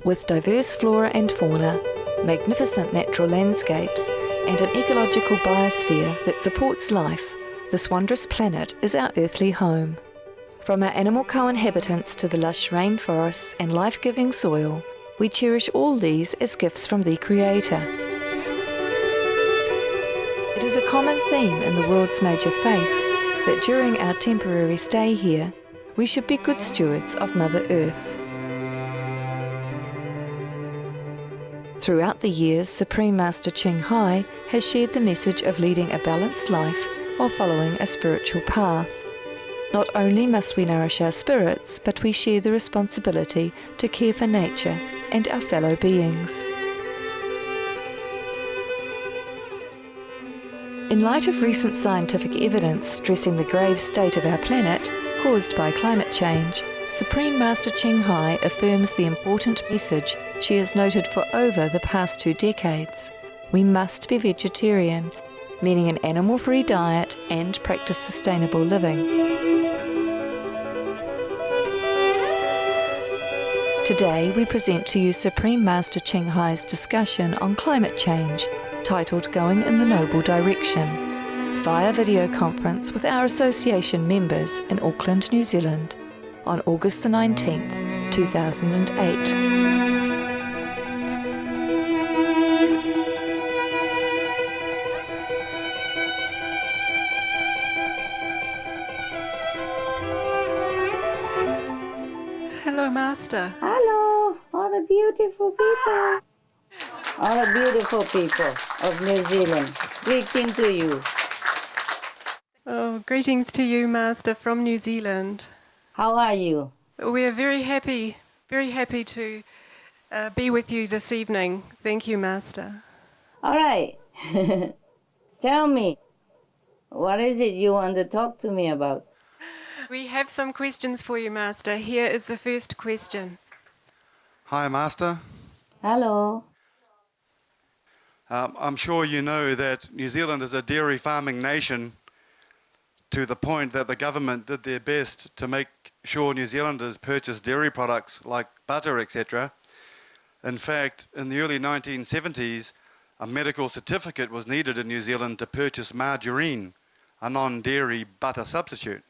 With diverse flora and fauna, magnificent natural landscapes, and an ecological biosphere that supports life, this wondrous planet is our earthly home. From our animal co-inhabitants to the lush rainforests and life-giving soil, we cherish all these as gifts from the Creator. It is a common theme in the world's major faiths that during our temporary stay here, we should be good stewards of Mother Earth. Throughout the years, Supreme Master Ching Hai has shared the message of leading a balanced life while following a spiritual path. Not only must we nourish our spirits, but we share the responsibility to care for nature and our fellow beings. In light of recent scientific evidence stressing the grave state of our planet caused by climate change, Supreme Master Ching Hai affirms the important message she has noted for over the past 2 decades. We must be vegetarian, meaning an animal-free diet and practice sustainable living. Today we present to you Supreme Master Ching Hai's discussion on climate change, titled Going in the Noble Direction, via video conference with our association members in Auckland, New Zealand, on August the 19th, 2008. Hello, Master. Hello, all the beautiful people. All the beautiful people of New Zealand. Greeting to you. Oh, greetings to you, Master, from New Zealand. How are you? We are very happy to be with you this evening. Thank you, Master. All right. Tell me, what is it you want to talk to me about? We have some questions for you, Master. Here is the first question. Hi, Master. Hello. I'm sure you know that New Zealand is a dairy farming nation, to the point that the government did their best to make sure New Zealanders purchase dairy products like butter, etc. In fact, in the early 1970s, a medical certificate was needed in New Zealand to purchase margarine, a non-dairy butter substitute.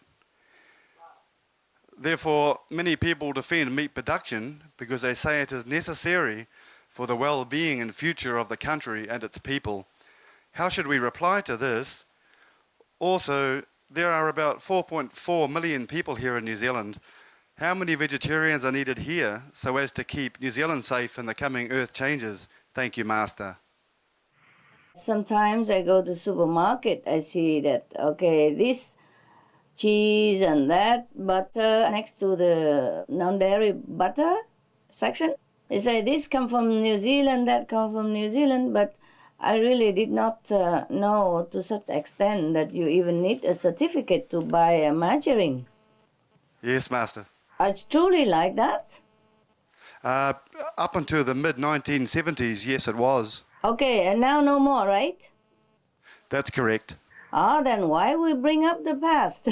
Therefore, many people defend meat production because they say it is necessary for the well-being and future of the country and its people. How should we reply to this? Also, there are about 4.4 million people here in New Zealand. How many vegetarians are needed here so as to keep New Zealand safe in the coming earth changes? Thank you, Master. Sometimes I go to the supermarket, I see that, okay, this cheese and that butter next to the non-dairy butter section. They say this come from New Zealand, that come from New Zealand, but I really did not know to such extent that you even need a certificate to buy a margarine. Yes, Master. It's truly like that? Up until the mid-1970s, yes, it was. Okay, and now no more, right? That's correct. Ah, then why we bring up the past?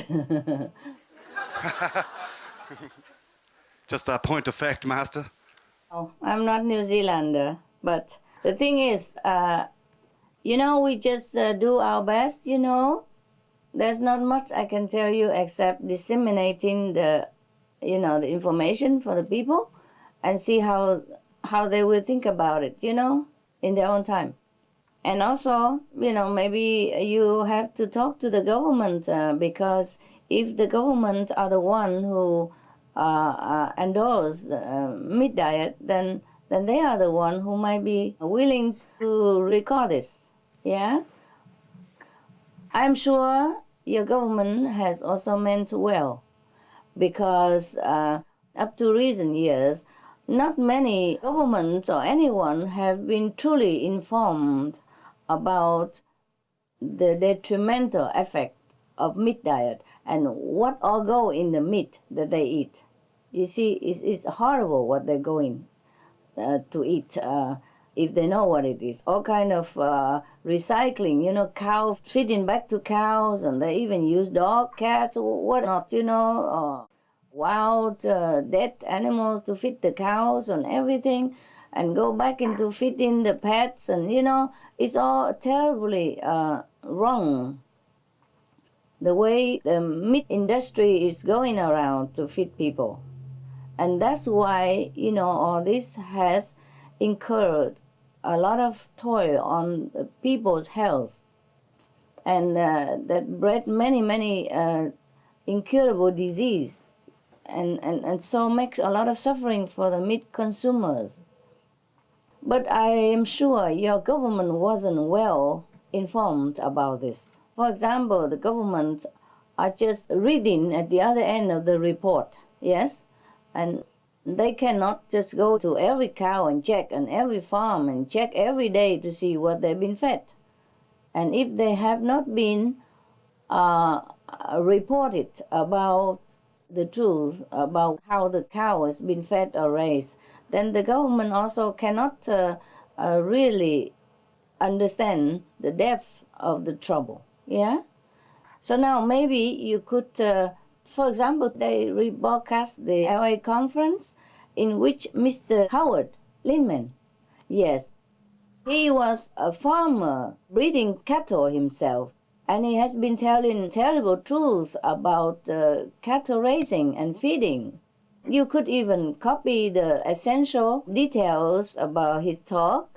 Just a point of fact, Master. Oh, I'm not New Zealander, but the thing is, we just do our best, There's not much I can tell you except disseminating the information for the people and see how they will think about it, in their own time. And also, maybe you have to talk to the government because if the government are the one who endorse meat diet, then they are the one who might be willing to record this. Yeah? I'm sure your government has also meant well because up to recent years, not many governments or anyone have been truly informed about the detrimental effect of meat diet and what all go in the meat that they eat. You see, it's horrible what they're going to eat if they know what it is. All kind of recycling, cow feeding back to cows, and they even use dog, cats, or whatnot, wild dead animals to feed the cows and everything, and go back into feeding the pets, and it's all terribly wrong. The way the meat industry is going around to feed people. And that's why, all this has incurred a lot of toil on people's health. And that bred many incurable disease. And so makes a lot of suffering for the meat consumers. But I am sure your government wasn't well informed about this. For example, the government are just reading at the other end of the report, yes? And they cannot just go to every cow and check, and every farm and check every day to see what they've been fed. And if they have not been reported about the truth, about how the cow has been fed or raised, then the government also cannot really understand the depth of the trouble. Yeah? So now maybe you could, for example, they rebroadcast the LA conference in which Mr. Howard Lindman, yes, he was a farmer breeding cattle himself, and he has been telling terrible truths about cattle raising and feeding. You could even copy the essential details about his talk,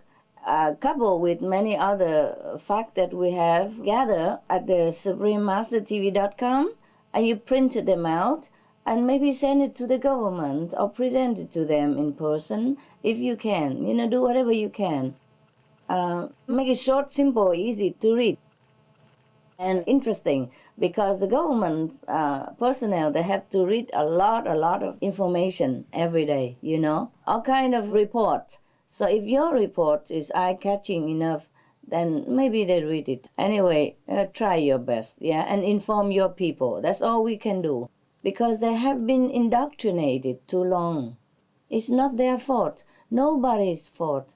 coupled with many other facts that we have gathered at the SupremeMasterTV.com, and you print them out and maybe send it to the government or present it to them in person if you can. Do whatever you can. Make it short, simple, easy to read, and interesting, because the government personnel, they have to read a lot of information every day, all kind of report. So if your report is eye-catching enough, then maybe they read it. Anyway, try your best, and inform your people. That's all we can do, because they have been indoctrinated too long. It's not their fault. Nobody's fault.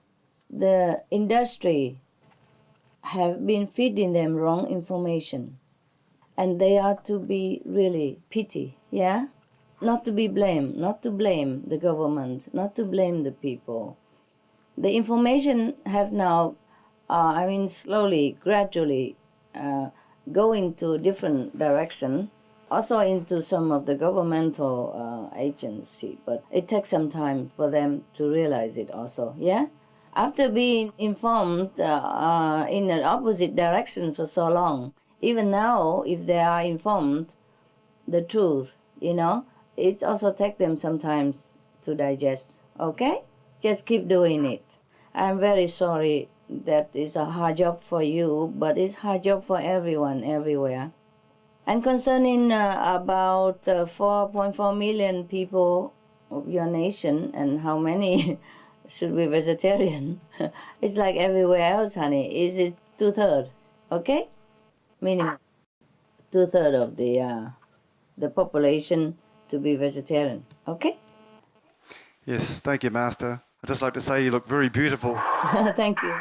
The industry have been feeding them wrong information. And they are to be really pity, Not to be blamed, not to blame the government, not to blame the people. The information have now, slowly, gradually going to a different direction, also into some of the governmental agency, but it takes some time for them to realize it also, After being informed in the opposite direction for so long, even now, if they are informed the truth, it's also take them sometimes to digest, okay? Just keep doing it. I'm very sorry that it's a hard job for you, but it's hard job for everyone, everywhere. And concerning about 4.4 million people of your nation and how many should be vegetarian, it's like everywhere else, honey. Is it 2/3, okay? Minimum 2/3 of the population to be vegetarian, okay? Yes, thank you, Master. I'd just like to say you look very beautiful. Thank you.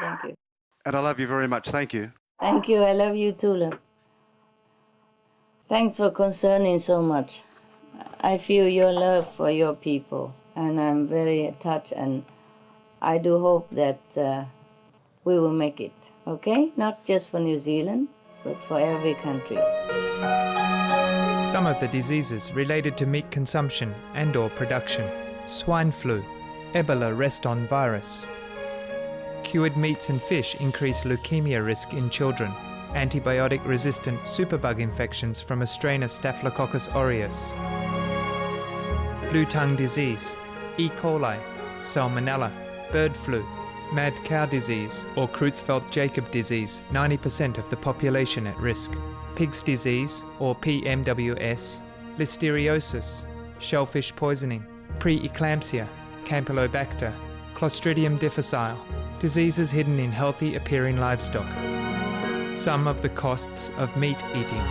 And I love you very much. Thank you. Thank you. I love you too, love. Thanks for concerning so much. I feel your love for your people, and I'm very touched, and I do hope that we will make it, okay? Not just for New Zealand, but for every country. Some of the diseases related to meat consumption and/or production: swine flu, Ebola reston virus. Cured meats and fish increase leukemia risk in children. Antibiotic-resistant superbug infections from a strain of Staphylococcus aureus. Blue tongue disease, E. coli, Salmonella, bird flu, mad cow disease or Creutzfeldt-Jakob disease, 90% of the population at risk. Pig's disease or PMWS, listeriosis, shellfish poisoning, preeclampsia, Campylobacter, Clostridium difficile, diseases hidden in healthy appearing livestock. Some of the costs of meat eating.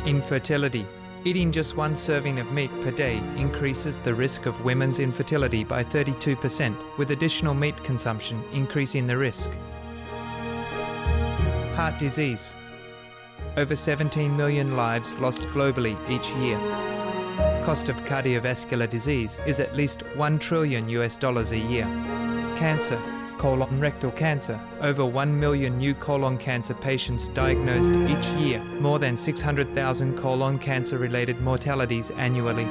Infertility. Eating just one serving of meat per day increases the risk of women's infertility by 32%, with additional meat consumption increasing the risk. Heart disease. Over 17 million lives lost globally each year. Cost of cardiovascular disease is at least $1 trillion a year. Cancer, colon rectal cancer, over 1 million new colon cancer patients diagnosed each year, more than 600,000 colon cancer-related mortalities annually.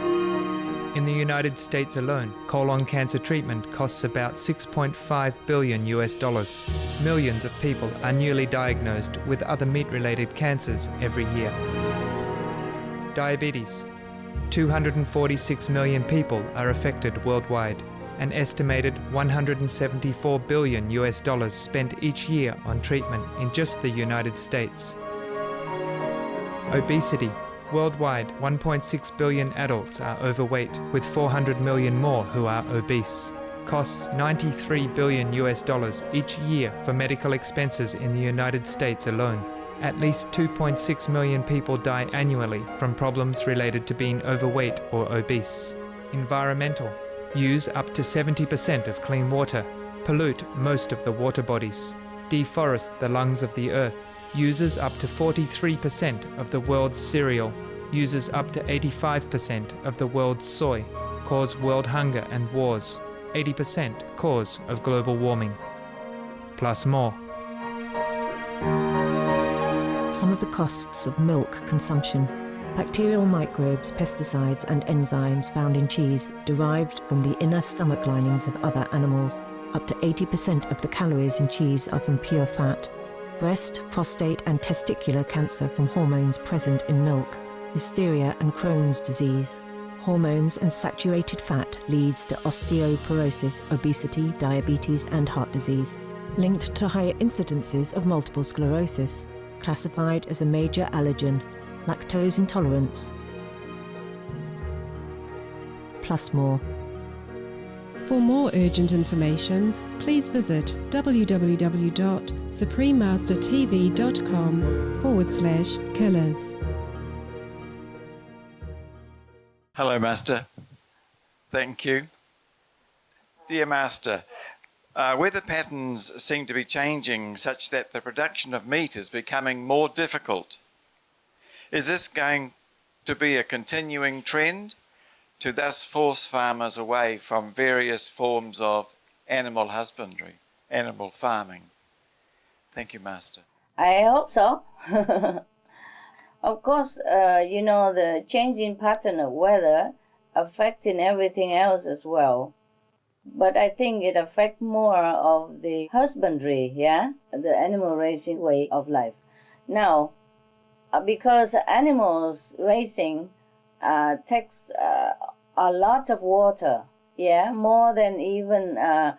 In the United States alone, colon cancer treatment costs about $6.5 billion. Millions of people are newly diagnosed with other meat-related cancers every year. Diabetes. 246 million people are affected worldwide. An estimated $174 billion spent each year on treatment in just the United States. Obesity. Worldwide, 1.6 billion adults are overweight, with 400 million more who are obese. Costs $93 billion each year for medical expenses in the United States alone. At least 2.6 million people die annually from problems related to being overweight or obese. Environmental. Use up to 70% of clean water. Pollute most of the water bodies. Deforest the lungs of the earth. Uses up to 43% of the world's cereal, uses up to 85% of the world's soy, cause world hunger and wars, 80% cause of global warming. Plus more. Some of the costs of milk consumption. Bacterial microbes, pesticides and enzymes found in cheese derived from the inner stomach linings of other animals. Up to 80% of the calories in cheese are from pure fat. Breast, prostate and testicular cancer from hormones present in milk, hysteria and Crohn's disease. Hormones and saturated fat leads to osteoporosis, obesity, diabetes and heart disease. Linked to higher incidences of multiple sclerosis. Classified as a major allergen. Lactose intolerance. Plus more. For more urgent information, please visit www.suprememastertv.com/killers. Hello, Master. Thank you. Dear Master, weather patterns seem to be changing such that the production of meat is becoming more difficult. Is this going to be a continuing trend to thus force farmers away from various forms of animal husbandry, animal farming? Thank you, Master. I hope so. Of course, the changing pattern of weather affecting everything else as well. But I think it affects more of the husbandry, the animal raising way of life. Now, because animals raising takes a lot of water, more than even a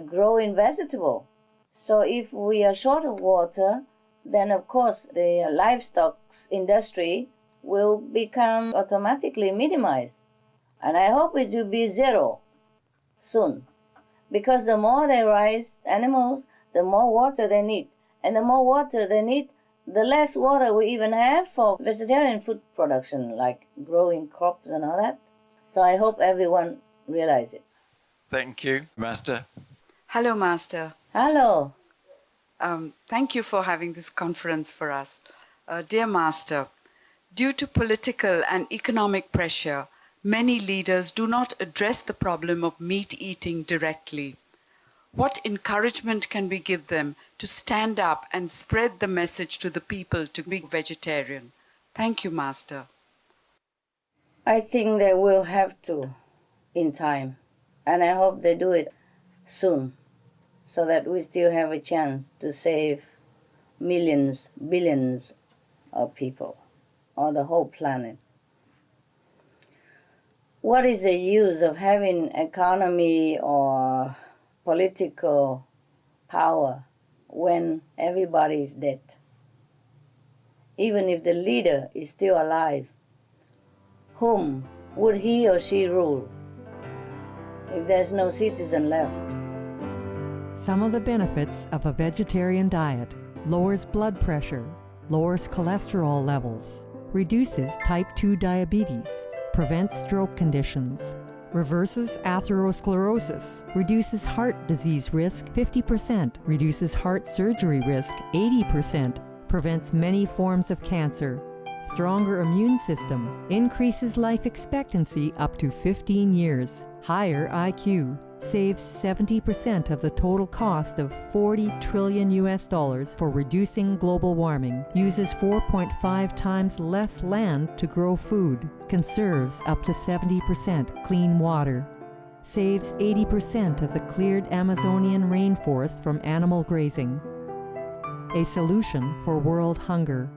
growing vegetable. So if we are short of water, then of course the livestock industry will become automatically minimized. And I hope it will be zero soon. Because the more they raise animals, the more water they need. And the more water they need, the less water we even have for vegetarian food production, like growing crops and all that. So I hope everyone realize it. Thank you, Master. Hello, Master. Hello. Thank you for having this conference for us. Dear Master, due to political and economic pressure, many leaders do not address the problem of meat eating directly. What encouragement can we give them to stand up and spread the message to the people to be vegetarian? Thank you, Master. I think they will have to in time. And I hope they do it soon, so that we still have a chance to save millions, billions of people, or the whole planet. What is the use of having economy or political power when everybody is dead? Even if the leader is still alive, whom would he or she rule if there's no citizen left? Some of the benefits of a vegetarian diet: lowers blood pressure, lowers cholesterol levels, reduces type 2 diabetes, prevents stroke conditions, reverses atherosclerosis, reduces heart disease risk 50%, reduces heart surgery risk 80%, prevents many forms of cancer, stronger immune system, increases life expectancy up to 15 years, higher IQ, saves 70% of the total cost of $40 trillion for reducing global warming, uses 4.5 times less land to grow food, conserves up to 70% clean water, saves 80% of the cleared Amazonian rainforest from animal grazing. A solution for world hunger.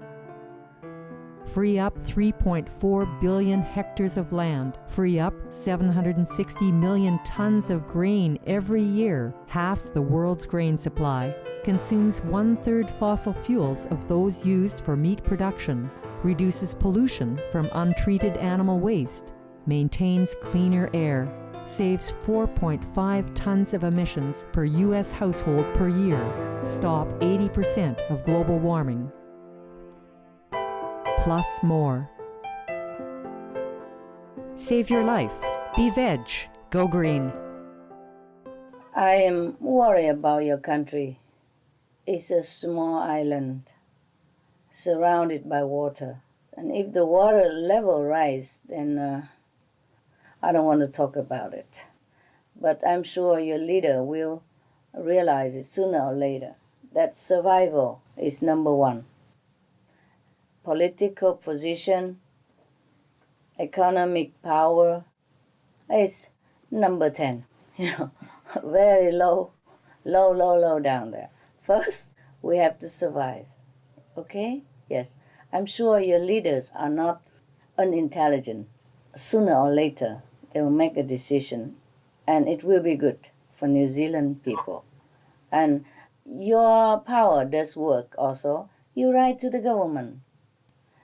Free up 3.4 billion hectares of land, free up 760 million tons of grain every year, half the world's grain supply, consumes 1/3 fossil fuels of those used for meat production, reduces pollution from untreated animal waste, maintains cleaner air, saves 4.5 tons of emissions per U.S. household per year, stop 80% of global warming. Plus more. Save your life. Be veg. Go green. I am worried about your country. It's a small island surrounded by water. And if the water level rises, then I don't want to talk about it. But I'm sure your leader will realize it sooner or later that survival is number one. Political position, economic power is number 10. Very low down there. First, we have to survive. Okay? Yes. I'm sure your leaders are not unintelligent. Sooner or later, they will make a decision, and it will be good for New Zealand people. And your power does work also. You write to the government.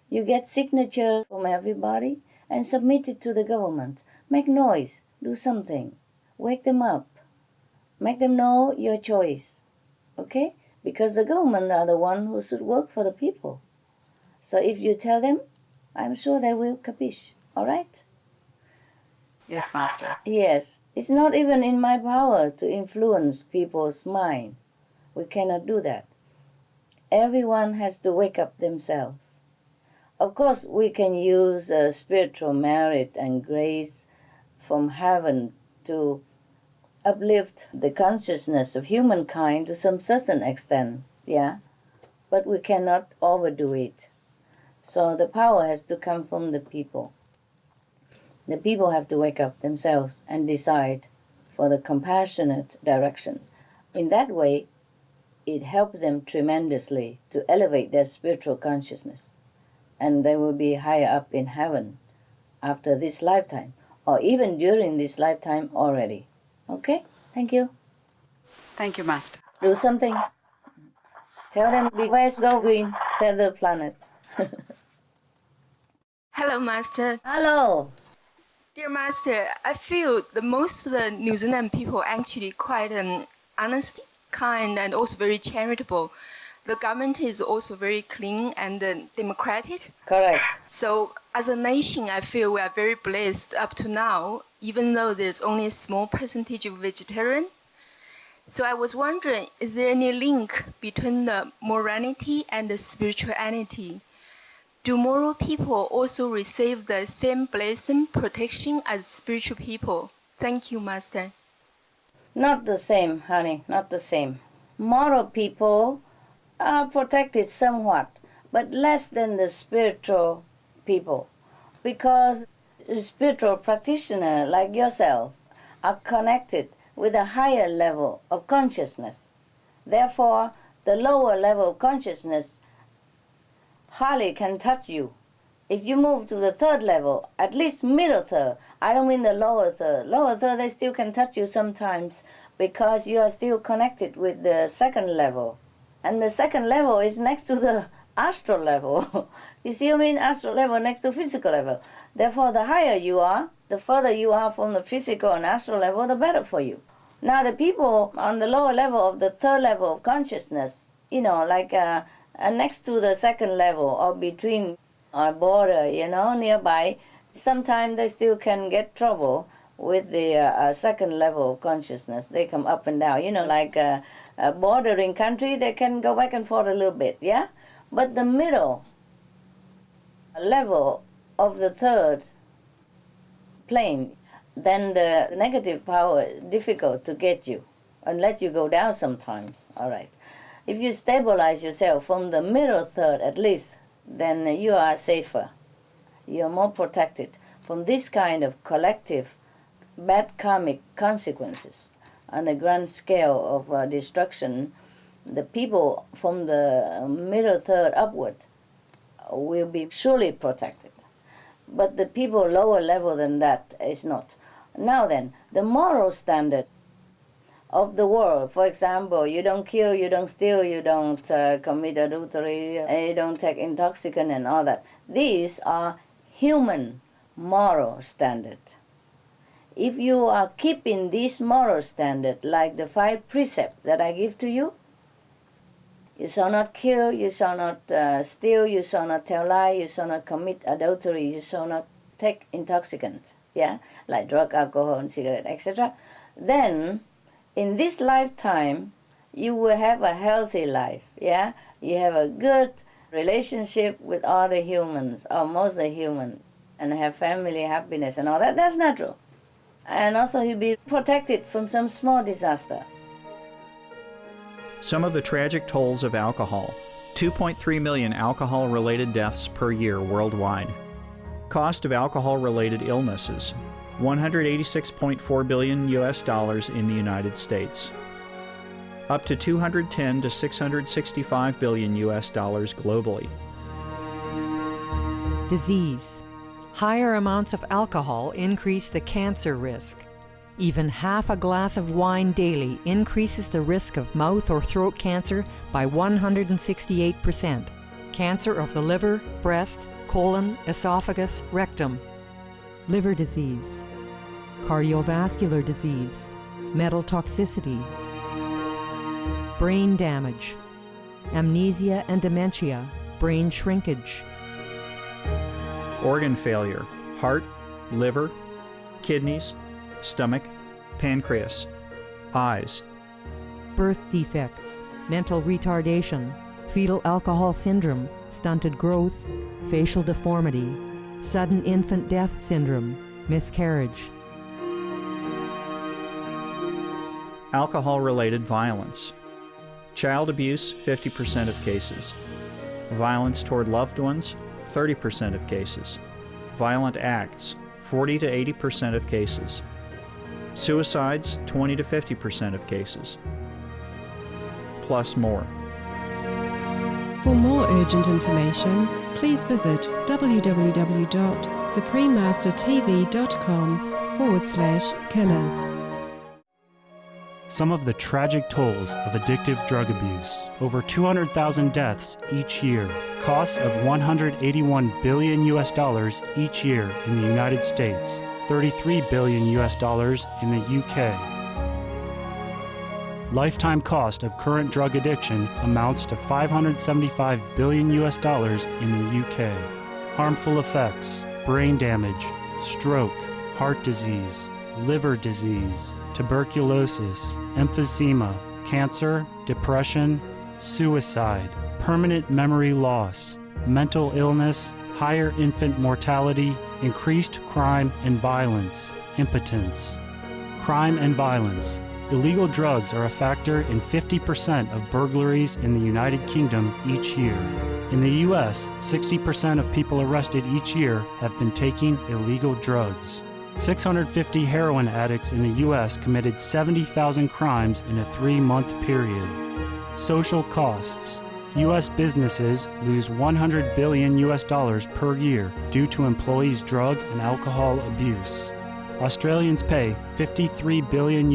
You get signature from everybody and submit it to the government. Make noise. Do something. Wake them up. Make them know your choice. Okay? Because the government are the one who should work for the people. So if you tell them, I'm sure they will capiche. All right? Yes, Master. Yes. It's not even in my power to influence people's mind. We cannot do that. Everyone has to wake up themselves. Of course, we can use spiritual merit and grace from heaven to uplift the consciousness of humankind to some certain extent, yeah? But we cannot overdo it. So the power has to come from the people. The people have to wake up themselves and decide for the compassionate direction. In that way, it helps them tremendously to elevate their spiritual consciousness. And they will be higher up in heaven after this lifetime, or even during this lifetime already. Okay? Thank you. Thank you, Master. Do something. Tell them, be wise, go green, save the planet. Hello, Master. Hello. Dear Master, I feel that most of the New Zealand people are actually quite honest, kind, and also very charitable. The government is also very clean and democratic. Correct. So as a nation, I feel we are very blessed up to now, even though there's only a small percentage of vegetarian. So I was wondering, is there any link between the morality and the spirituality? Do moral people also receive the same blessing, protection as spiritual people? Thank you, Master. Not the same, honey, not the same. Moral people are protected somewhat, but less than the spiritual people, because a spiritual practitioner like yourself are connected with a higher level of consciousness. Therefore, the lower level of consciousness hardly can touch you. If you move to the third level, at least middle third, I don't mean the lower third. Lower third, they still can touch you sometimes because you are still connected with the second level. And the second level is next to the astral level. You see what I mean? Astral level next to physical level. Therefore, the higher you are, the further you are from the physical and astral level, the better for you. Now, the people on the lower level of the third level of consciousness, like next to the second level or between a border, nearby, sometimes they still can get trouble with the second level of consciousness. They come up and down, like a bordering country, they can go back and forth a little bit, yeah? But the middle level of the third plane, then the negative power is difficult to get you, unless you go down sometimes, all right. If you stabilize yourself from the middle third at least, then you are safer. You are more protected from this kind of collective bad karmic consequences on a grand scale of destruction. The people from the middle third upward will be surely protected. But the people lower level than that is not. Now then, the moral standard of the world, for example, you don't kill, you don't steal, you don't commit adultery, you don't take intoxicant and all that. These are human moral standards. If you are keeping this moral standard, like the 5 precepts that I give to you, you shall not kill, you shall not steal, you shall not tell lie, you shall not commit adultery, you shall not take intoxicant, yeah, like drug, alcohol, and cigarette, etc. Then, in this lifetime, you will have a healthy life, yeah? You have a good relationship with all the humans, or most of the humans, and have family happiness and all that. That's natural. And also you'll be protected from some small disaster. Some of the tragic tolls of alcohol. 2.3 million alcohol-related deaths per year worldwide. Cost of alcohol-related illnesses. $186.4 billion in the United States. Up to $210 to $665 billion globally. Disease. Higher amounts of alcohol increase the cancer risk. Even half a glass of wine daily increases the risk of mouth or throat cancer by 168%. Cancer of the liver, breast, colon, esophagus, rectum. Liver disease. Cardiovascular disease. Metal toxicity. Brain damage. Amnesia and dementia. Brain shrinkage. Organ failure, heart, liver, kidneys, stomach, pancreas, eyes. Birth defects, mental retardation, fetal alcohol syndrome, stunted growth, facial deformity, sudden infant death syndrome, miscarriage. Alcohol-related violence. Child abuse, 50% of cases. Violence toward loved ones, 30% of cases. Violent acts, 40 to 80% of cases. Suicides, 20 to 50% of cases. Plus more. For more urgent information, please visit www.suprememastertv.com/killers. Some of the tragic tolls of addictive drug abuse. Over 200,000 deaths each year. Costs of $181 billion each year in the United States. $33 billion in the UK. Lifetime cost of current drug addiction amounts to $575 billion in the UK. Harmful effects: brain damage, stroke, heart disease, liver disease, tuberculosis, emphysema, cancer, depression, suicide, permanent memory loss, mental illness, higher infant mortality, increased crime and violence, impotence. Crime and violence. Illegal drugs are a factor in 50% of burglaries in the United Kingdom each year. In the U.S., 60% of people arrested each year have been taking illegal drugs. 650 heroin addicts in the U.S. committed 70,000 crimes in a 3-month period. Social costs. U.S. businesses lose $100 billion per year due to employees' drug and alcohol abuse. Australians pay $53 billion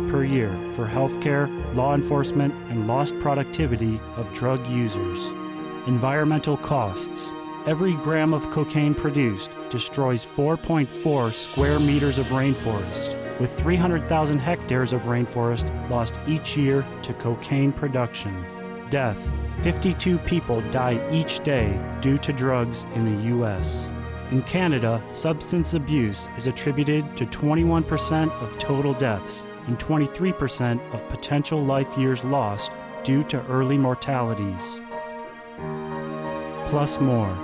per year for healthcare, law enforcement, and lost productivity of drug users. Environmental costs. Every gram of cocaine produced destroys 4.4 square meters of rainforest, with 300,000 hectares of rainforest lost each year to cocaine production. Death. 52 people die each day due to drugs in the U.S. In Canada, substance abuse is attributed to 21% of total deaths and 23% of potential life years lost due to early mortalities. Plus more.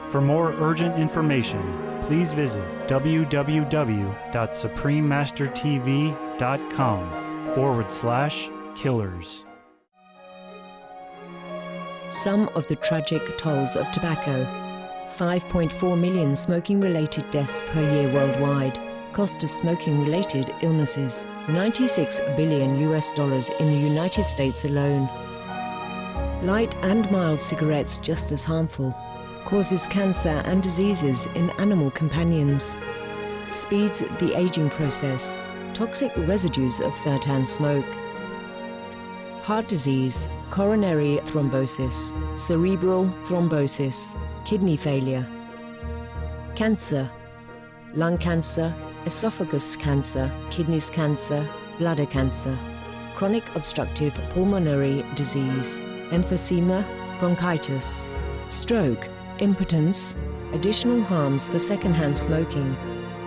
For more urgent information, please visit www.suprememastertv.com/killers. Some of the tragic tolls of tobacco. 5.4 million smoking-related deaths per year worldwide. Cost of smoking-related illnesses, $96 billion in the United States alone. Light and mild cigarettes just as harmful. Causes cancer and diseases in animal companions. Speeds the aging process. Toxic residues of third-hand smoke. Heart disease, coronary thrombosis, cerebral thrombosis, kidney failure. Cancer, lung cancer, esophagus cancer, kidneys cancer, bladder cancer. Chronic obstructive pulmonary disease, emphysema, bronchitis. Stroke, impotence, additional harms for secondhand smoking.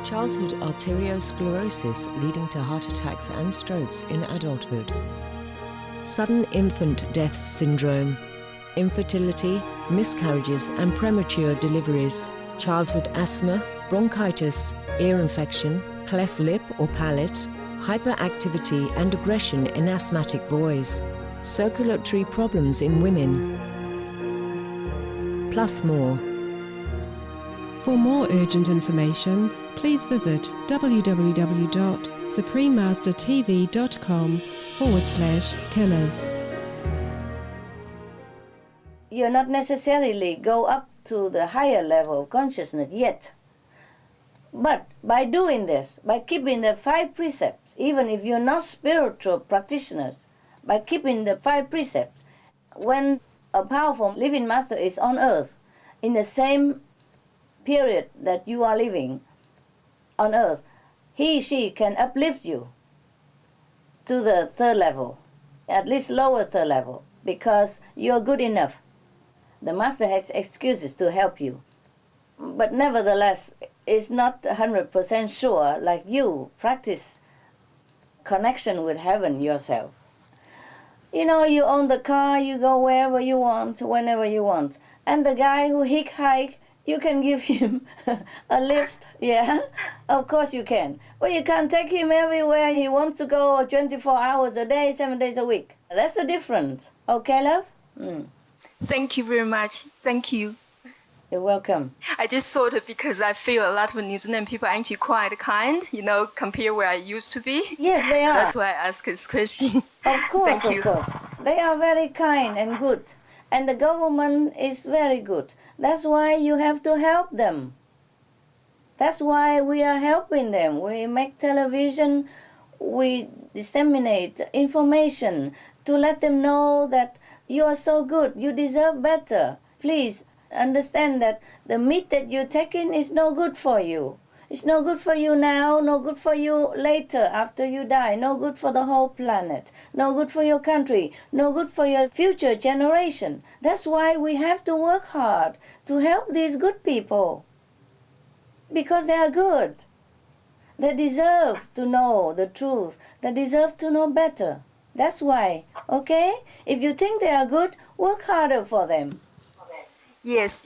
Childhood arteriosclerosis leading to heart attacks and strokes in adulthood. Sudden infant death syndrome, infertility, miscarriages and premature deliveries, childhood asthma, bronchitis, ear infection, cleft lip or palate, hyperactivity and aggression in asthmatic boys, circulatory problems in women, plus more. For more urgent information, please visit www.suprememastertv.com/killers. You not necessarily go up to the higher level of consciousness yet. But by doing this, by keeping the 5 precepts, even if you're not spiritual practitioners, by keeping the 5 precepts, when a powerful living master is on earth, in the same period that you are living on earth, she can uplift you to the 3rd level, at least lower 3rd level, because you're good enough. The master has excuses to help you. But nevertheless, it's not 100% sure, like you practice connection with heaven yourself. You know, you own the car, you go wherever you want, whenever you want. And the guy who hitchhike, you can give him a lift, yeah? Of course you can. But you can't take him everywhere he wants to go 24 hours a day, 7 days a week. That's the difference. Okay, love? Thank you very much. Thank you. You're welcome. I just thought it because I feel a lot of New Zealand people are actually quite kind, compared where I used to be. Yes, they are. That's why I asked this question. Of course, Thank you. of course. They are very kind and good. And the government is very good. That's why you have to help them. That's why we are helping them. We make television, we disseminate information to let them know that you are so good, you deserve better. Please understand that the meat that you're taking is no good for you. It's no good for you now, no good for you later after you die, no good for the whole planet, no good for your country, no good for your future generation. That's why we have to work hard to help these good people. Because they are good. They deserve to know the truth. They deserve to know better. That's why, okay? If you think they are good, work harder for them. Yes,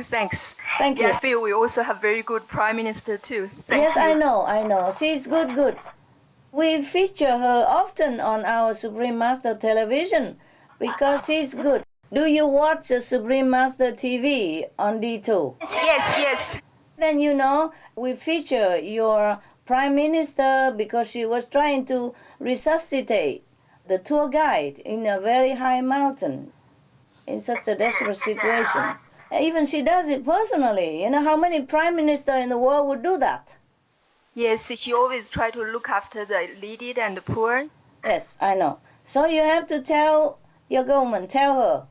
thanks. Thank you. I feel we also have very good Prime Minister too. Thank Yes, you. I know. She's good. We feature her often on our Supreme Master television because she's good. Do you watch the Supreme Master TV on D2? Yes. Then we feature your Prime Minister because she was trying to resuscitate the tour guide in a very high mountain in such a desperate situation. Even she does it personally. You know how many prime ministers in the world would do that? Yes, she always try to look after the needy and the poor. Yes, I know. So you have to tell your government, tell her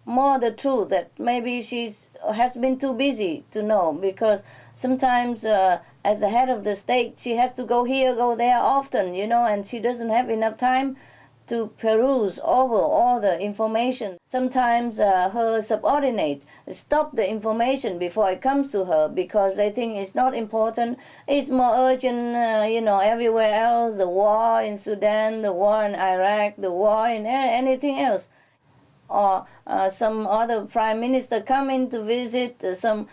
more the truth, that maybe has been too busy to know, because sometimes as the head of the state, she has to go here, go there often, and she doesn't have enough time to peruse over all the information. Sometimes her subordinate stop the information before it comes to her because they think it's not important. It's more urgent, everywhere else, the war in Sudan, the war in Iraq, the war in anything else. or some other prime minister coming to visit, some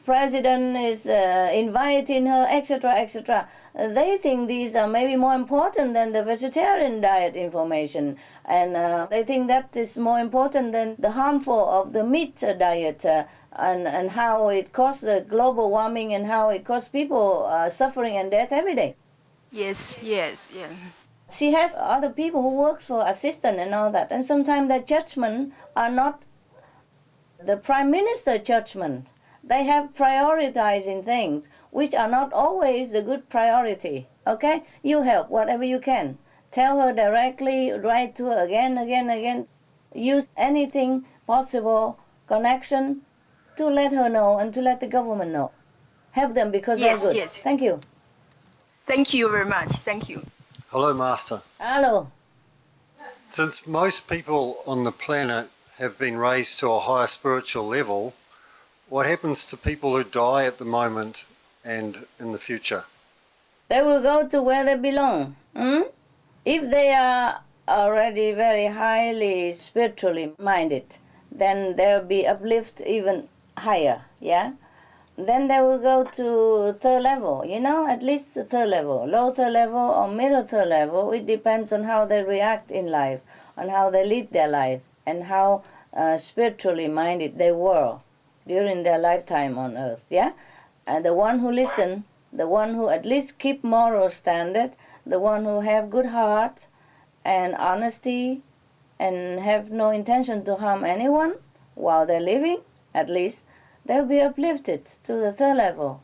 president is inviting her, etc., etc. They think these are maybe more important than the vegetarian diet information, and they think that is more important than the harmful of the meat diet, and how it causes global warming and how it causes people suffering and death every day. Yes. She has other people who work for assistant and all that, and sometimes their judgment are not the prime minister judgment. They have prioritizing things which are not always the good priority. Okay, you help whatever you can. Tell her directly, write to her again. Use anything possible connection to let her know and to let the government know. Help them because they're good. Yes. Thank you. Thank you very much. Thank you. Hello, Master. Hello. Since most people on the planet have been raised to a higher spiritual level, what happens to people who die at the moment and in the future? They will go to where they belong. If they are already very highly spiritually minded, then they'll be uplifted even higher, yeah? Then they will go to third level, at least the third level, low third level or middle third level. It depends on how they react in life, on how they lead their life, and how spiritually minded they were during their lifetime on earth, yeah? And the one who listen, the one who at least keep moral standard, the one who have good heart and honesty and have no intention to harm anyone while they're living, at least, they'll be uplifted to the third level.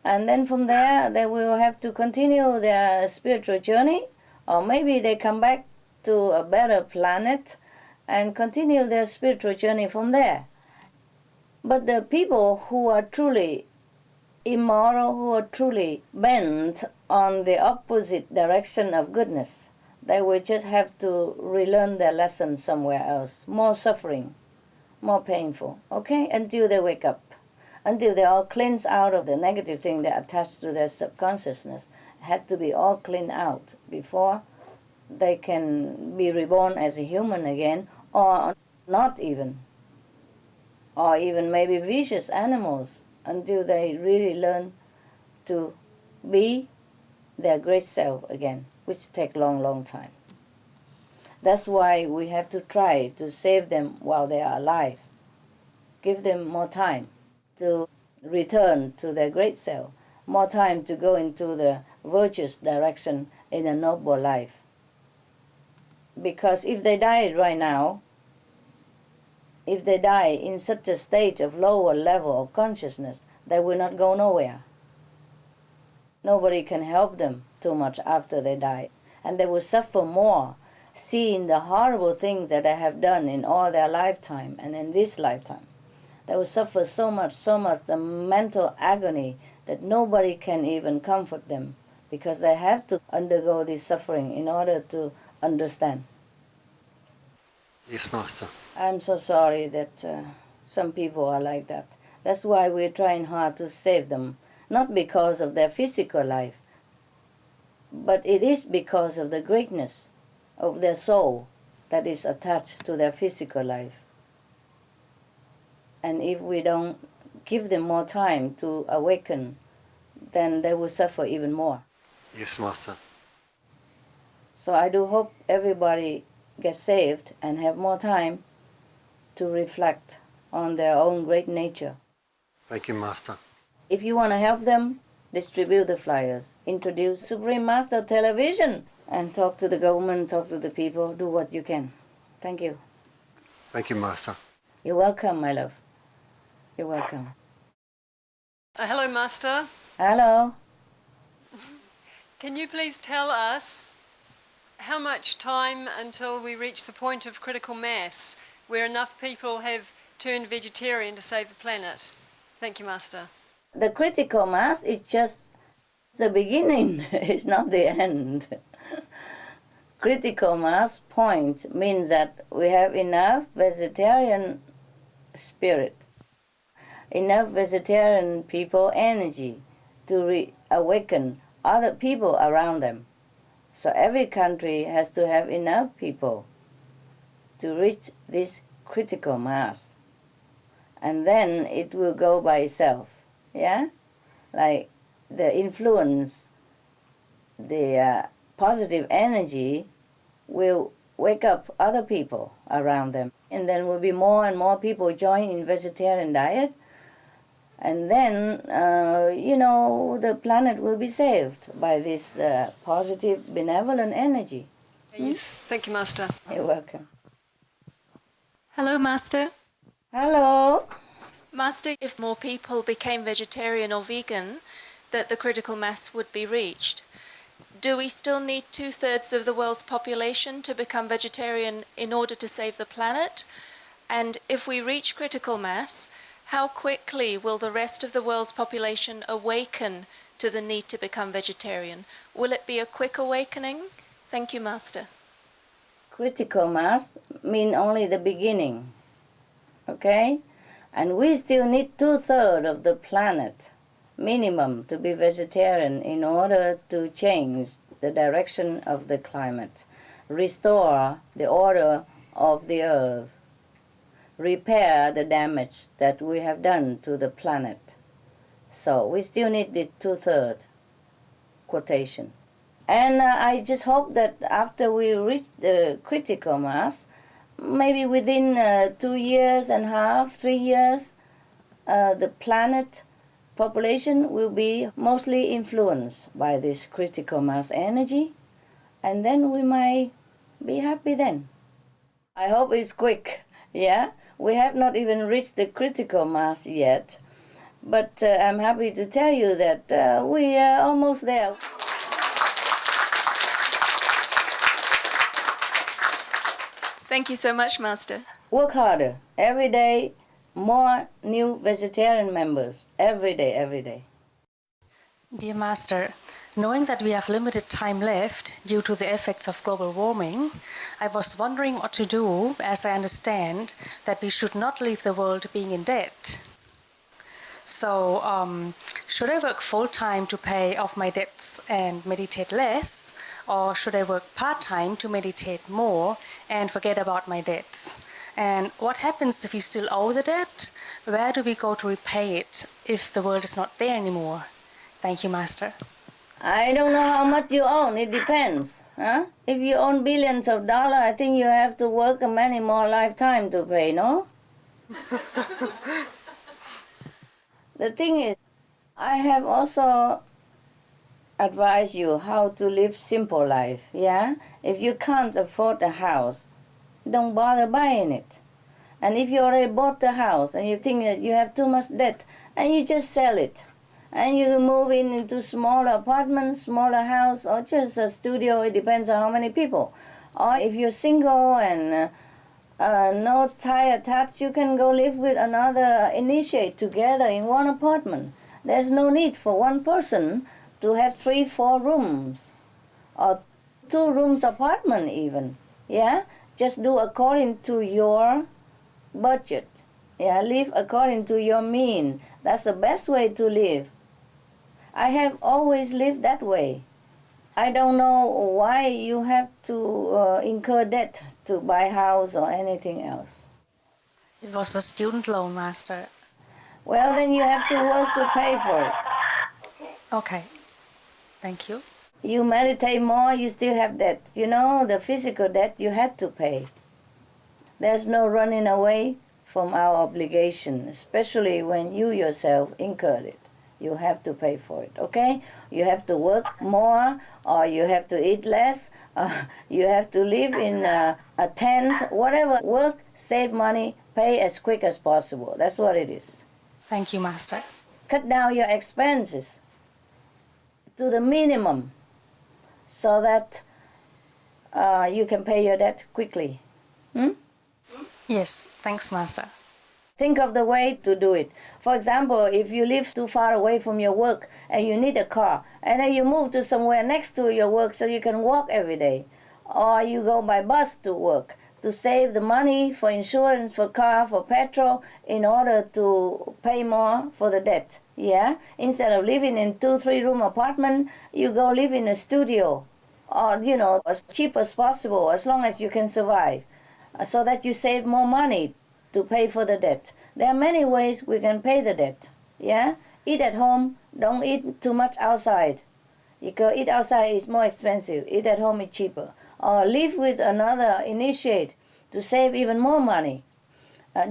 And then from there, they will have to continue their spiritual journey, or maybe they come back to a better planet and continue their spiritual journey from there. But the people who are truly immoral, who are truly bent on the opposite direction of goodness, they will just have to relearn their lesson somewhere else, more suffering, more painful, okay, until they wake up, until they all cleanse out of the negative thing that attached to their subconsciousness. Have to be all cleaned out before they can be reborn as a human again, or not even, or even maybe vicious animals, until they really learn to be their great self again, which take long time. That's why we have to try to save them while they are alive. Give them more time to return to their great self, more time to go into the virtuous direction in a noble life. Because if they die right now, if they die in such a state of lower level of consciousness, they will not go nowhere. Nobody can help them too much after they die. And they will suffer more, seeing the horrible things that they have done in all their lifetime and in this lifetime. They will suffer so much, the mental agony that nobody can even comfort them, because they have to undergo this suffering in order to understand. Yes, Master. I'm so sorry that some people are like that. That's why we're trying hard to save them, not because of their physical life, but it is because of the greatness of their soul that is attached to their physical life. And if we don't give them more time to awaken, then they will suffer even more. Yes, Master. So I do hope everybody gets saved and have more time to reflect on their own great nature. Thank you, Master. If you want to help them, distribute the flyers, introduce Supreme Master Television, and talk to the government, talk to the people, do what you can. Thank you. Thank you, Master. You're welcome, my love. You're welcome. Hello, Master. Hello. Can you please tell us how much time until we reach the point of critical mass where enough people have turned vegetarian to save the planet? Thank you, Master. The critical mass is just the beginning. It's not the end. Critical mass point means that we have enough vegetarian spirit, enough vegetarian people energy to reawaken other people around them. So every country has to have enough people to reach this critical mass. And then it will go by itself, yeah? Like the influence, the positive energy will wake up other people around them. And then will be more and more people join in vegetarian diet. And then, the planet will be saved by this positive, benevolent energy. Yes, thank you, Master. You're welcome. Hello, Master. Hello. Master, if more people became vegetarian or vegan, that the critical mass would be reached. Do we still need 2/3 of the world's population to become vegetarian in order to save the planet? And if we reach critical mass, how quickly will the rest of the world's population awaken to the need to become vegetarian? Will it be a quick awakening? Thank you, Master. Critical mass mean only the beginning, okay? And we still need 2/3 of the planet minimum to be vegetarian in order to change the direction of the climate, restore the order of the earth, repair the damage that we have done to the planet. So we still need the 2/3 quotation. And I just hope that after we reach the critical mass, maybe within 2 years and a half, 3 years, the planet population will be mostly influenced by this critical mass energy, and then we might be happy then. I hope it's quick, yeah? We have not even reached the critical mass yet, but I'm happy to tell you that we are almost there. Thank you so much, Master. Work harder. Every day, more new vegetarian members. Every day, every day. Dear Master, knowing that we have limited time left due to the effects of global warming, I was wondering what to do, as I understand that we should not leave the world being in debt. So, should I work full-time to pay off my debts and meditate less, or should I work part-time to meditate more and forget about my debts? And what happens if we still owe the debt? Where do we go to repay it if the world is not there anymore? Thank you, Master. I don't know how much you own. It depends. Huh? If you own billions of dollars, I think you have to work many more lifetimes to pay, no? The thing is, I have also advised you how to live simple life, yeah? If you can't afford a house, don't bother buying it. And if you already bought the house and you think that you have too much debt, and you just sell it, and you move into smaller apartment, smaller house, or just a studio, it depends on how many people. Or if you're single and no tie attached, you can go live with another initiate together in one apartment. There's no need for one person to have 3-4 rooms, or 2 rooms apartment even, yeah? Just do according to your budget, yeah? Live according to your mean. That's the best way to live. I have always lived that way. I don't know why you have to incur debt to buy house or anything else. It was a student loan, Master. Well, then you have to work to pay for it. Okay. Thank you. You meditate more, you still have debt. You know, the physical debt you had to pay. There's no running away from our obligation, especially when you yourself incurred it. You have to pay for it, okay? You have to work more, or you have to eat less, you have to live in a tent, whatever. Work, save money, pay as quick as possible. That's what it is. Thank you, Master. Cut down your expenses to the minimum so that you can pay your debt quickly. Yes, thanks, Master. Think of the way to do it. For example, if you live too far away from your work and you need a car, and then you move to somewhere next to your work so you can walk every day, or you go by bus to work to save the money for insurance, for car, for petrol, in order to pay more for the debt, yeah? Instead of living in 2-3 room apartment, you go live in a studio, or, as cheap as possible, as long as you can survive. so that you save more money to pay for the debt. There are many ways we can pay the debt. Yeah? Eat at home, don't eat too much outside. Because eat outside is more expensive, eat at home is cheaper. Or live with another, initiate to save even more money.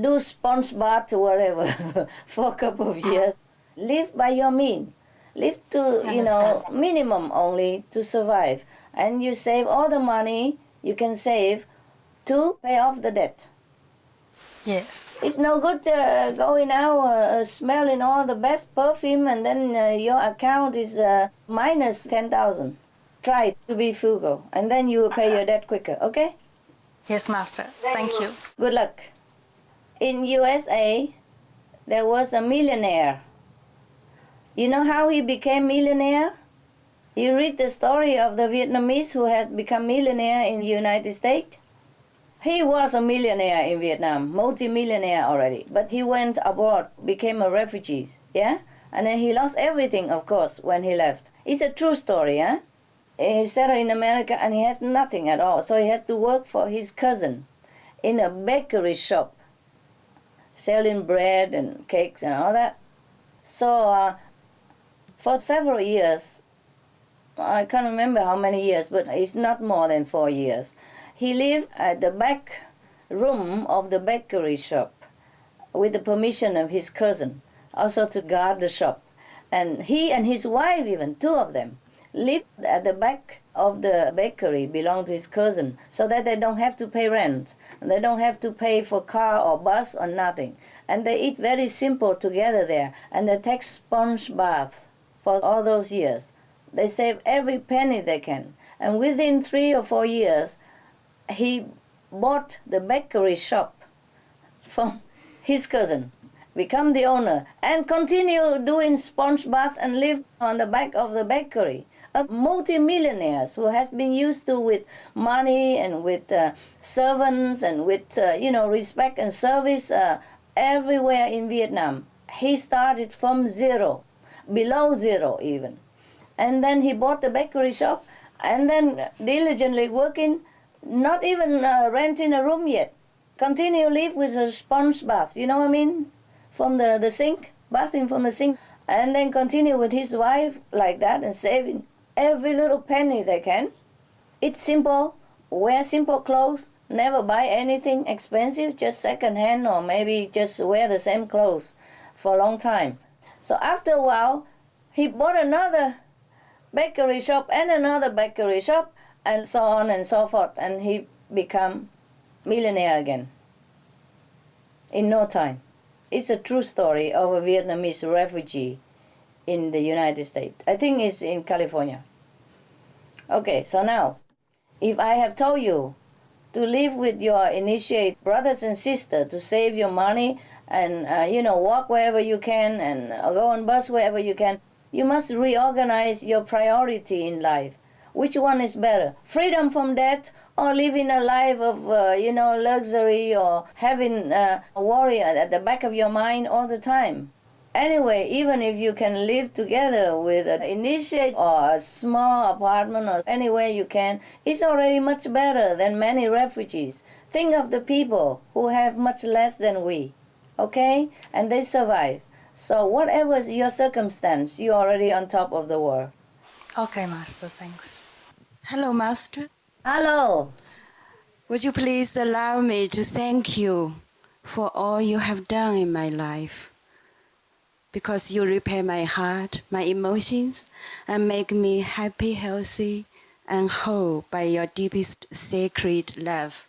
Do sponge bath or whatever for a couple of years. Live by your means. Live to, minimum only to survive. And you save all the money you can save to pay off the debt. Yes. It's no good going out smelling all the best perfume and then your account is minus 10,000. Try to be frugal and then you will pay your debt quicker, okay? Yes, Master. Thank you. Good luck. In USA, there was a millionaire. You know how he became millionaire? You read the story of the Vietnamese who has become millionaire in the United States. He was a millionaire in Vietnam, multi-millionaire already, but he went abroad, became a refugee, yeah? And then he lost everything, of course, when he left. It's a true story, yeah? He settled in America and he has nothing at all, so he has to work for his cousin in a bakery shop, selling bread and cakes and all that. So for several years, I can't remember how many years, but it's not more than 4 years, he lived at the back room of the bakery shop with the permission of his cousin, also to guard the shop. And he and his wife, even, two of them, lived at the back of the bakery, belonged to his cousin, so that they don't have to pay rent. And they don't have to pay for car or bus or nothing. And they eat very simple together there. And they take sponge baths for all those years. They save every penny they can. And within 3 or 4 years, he bought the bakery shop from his cousin, become the owner, and continue doing sponge bath and live on the back of the bakery. A multi-millionaire who has been used to with money and with servants and with, respect and service everywhere in Vietnam. He started from zero, below zero even. And then he bought the bakery shop and then diligently working, not even renting a room yet. Continue live with a sponge bath, you know what I mean? From the sink, bathing from the sink. And then continue with his wife like that and saving every little penny they can. Eat simple, wear simple clothes, never buy anything expensive, just second-hand or maybe just wear the same clothes for a long time. So after a while, he bought another bakery shop and another bakery shop and so on and so forth, and he became millionaire again in no time. It's a true story of a Vietnamese refugee in the United States. I think it's in California. Okay, so now, if I have told you to live with your initiate brothers and sisters to save your money and, walk wherever you can and go on bus wherever you can, you must reorganize your priority in life. Which one is better? Freedom from debt or living a life of, luxury or having a worry at the back of your mind all the time? Anyway, even if you can live together with an initiate or a small apartment or anywhere you can, it's already much better than many refugees. Think of the people who have much less than we, okay? And they survive. So whatever is your circumstance, you're already on top of the world. Okay, Master, thanks. Hello, Master. Hello. Would you please allow me to thank you for all you have done in my life? Because you repair my heart, my emotions, and make me happy, healthy, and whole by your deepest sacred love.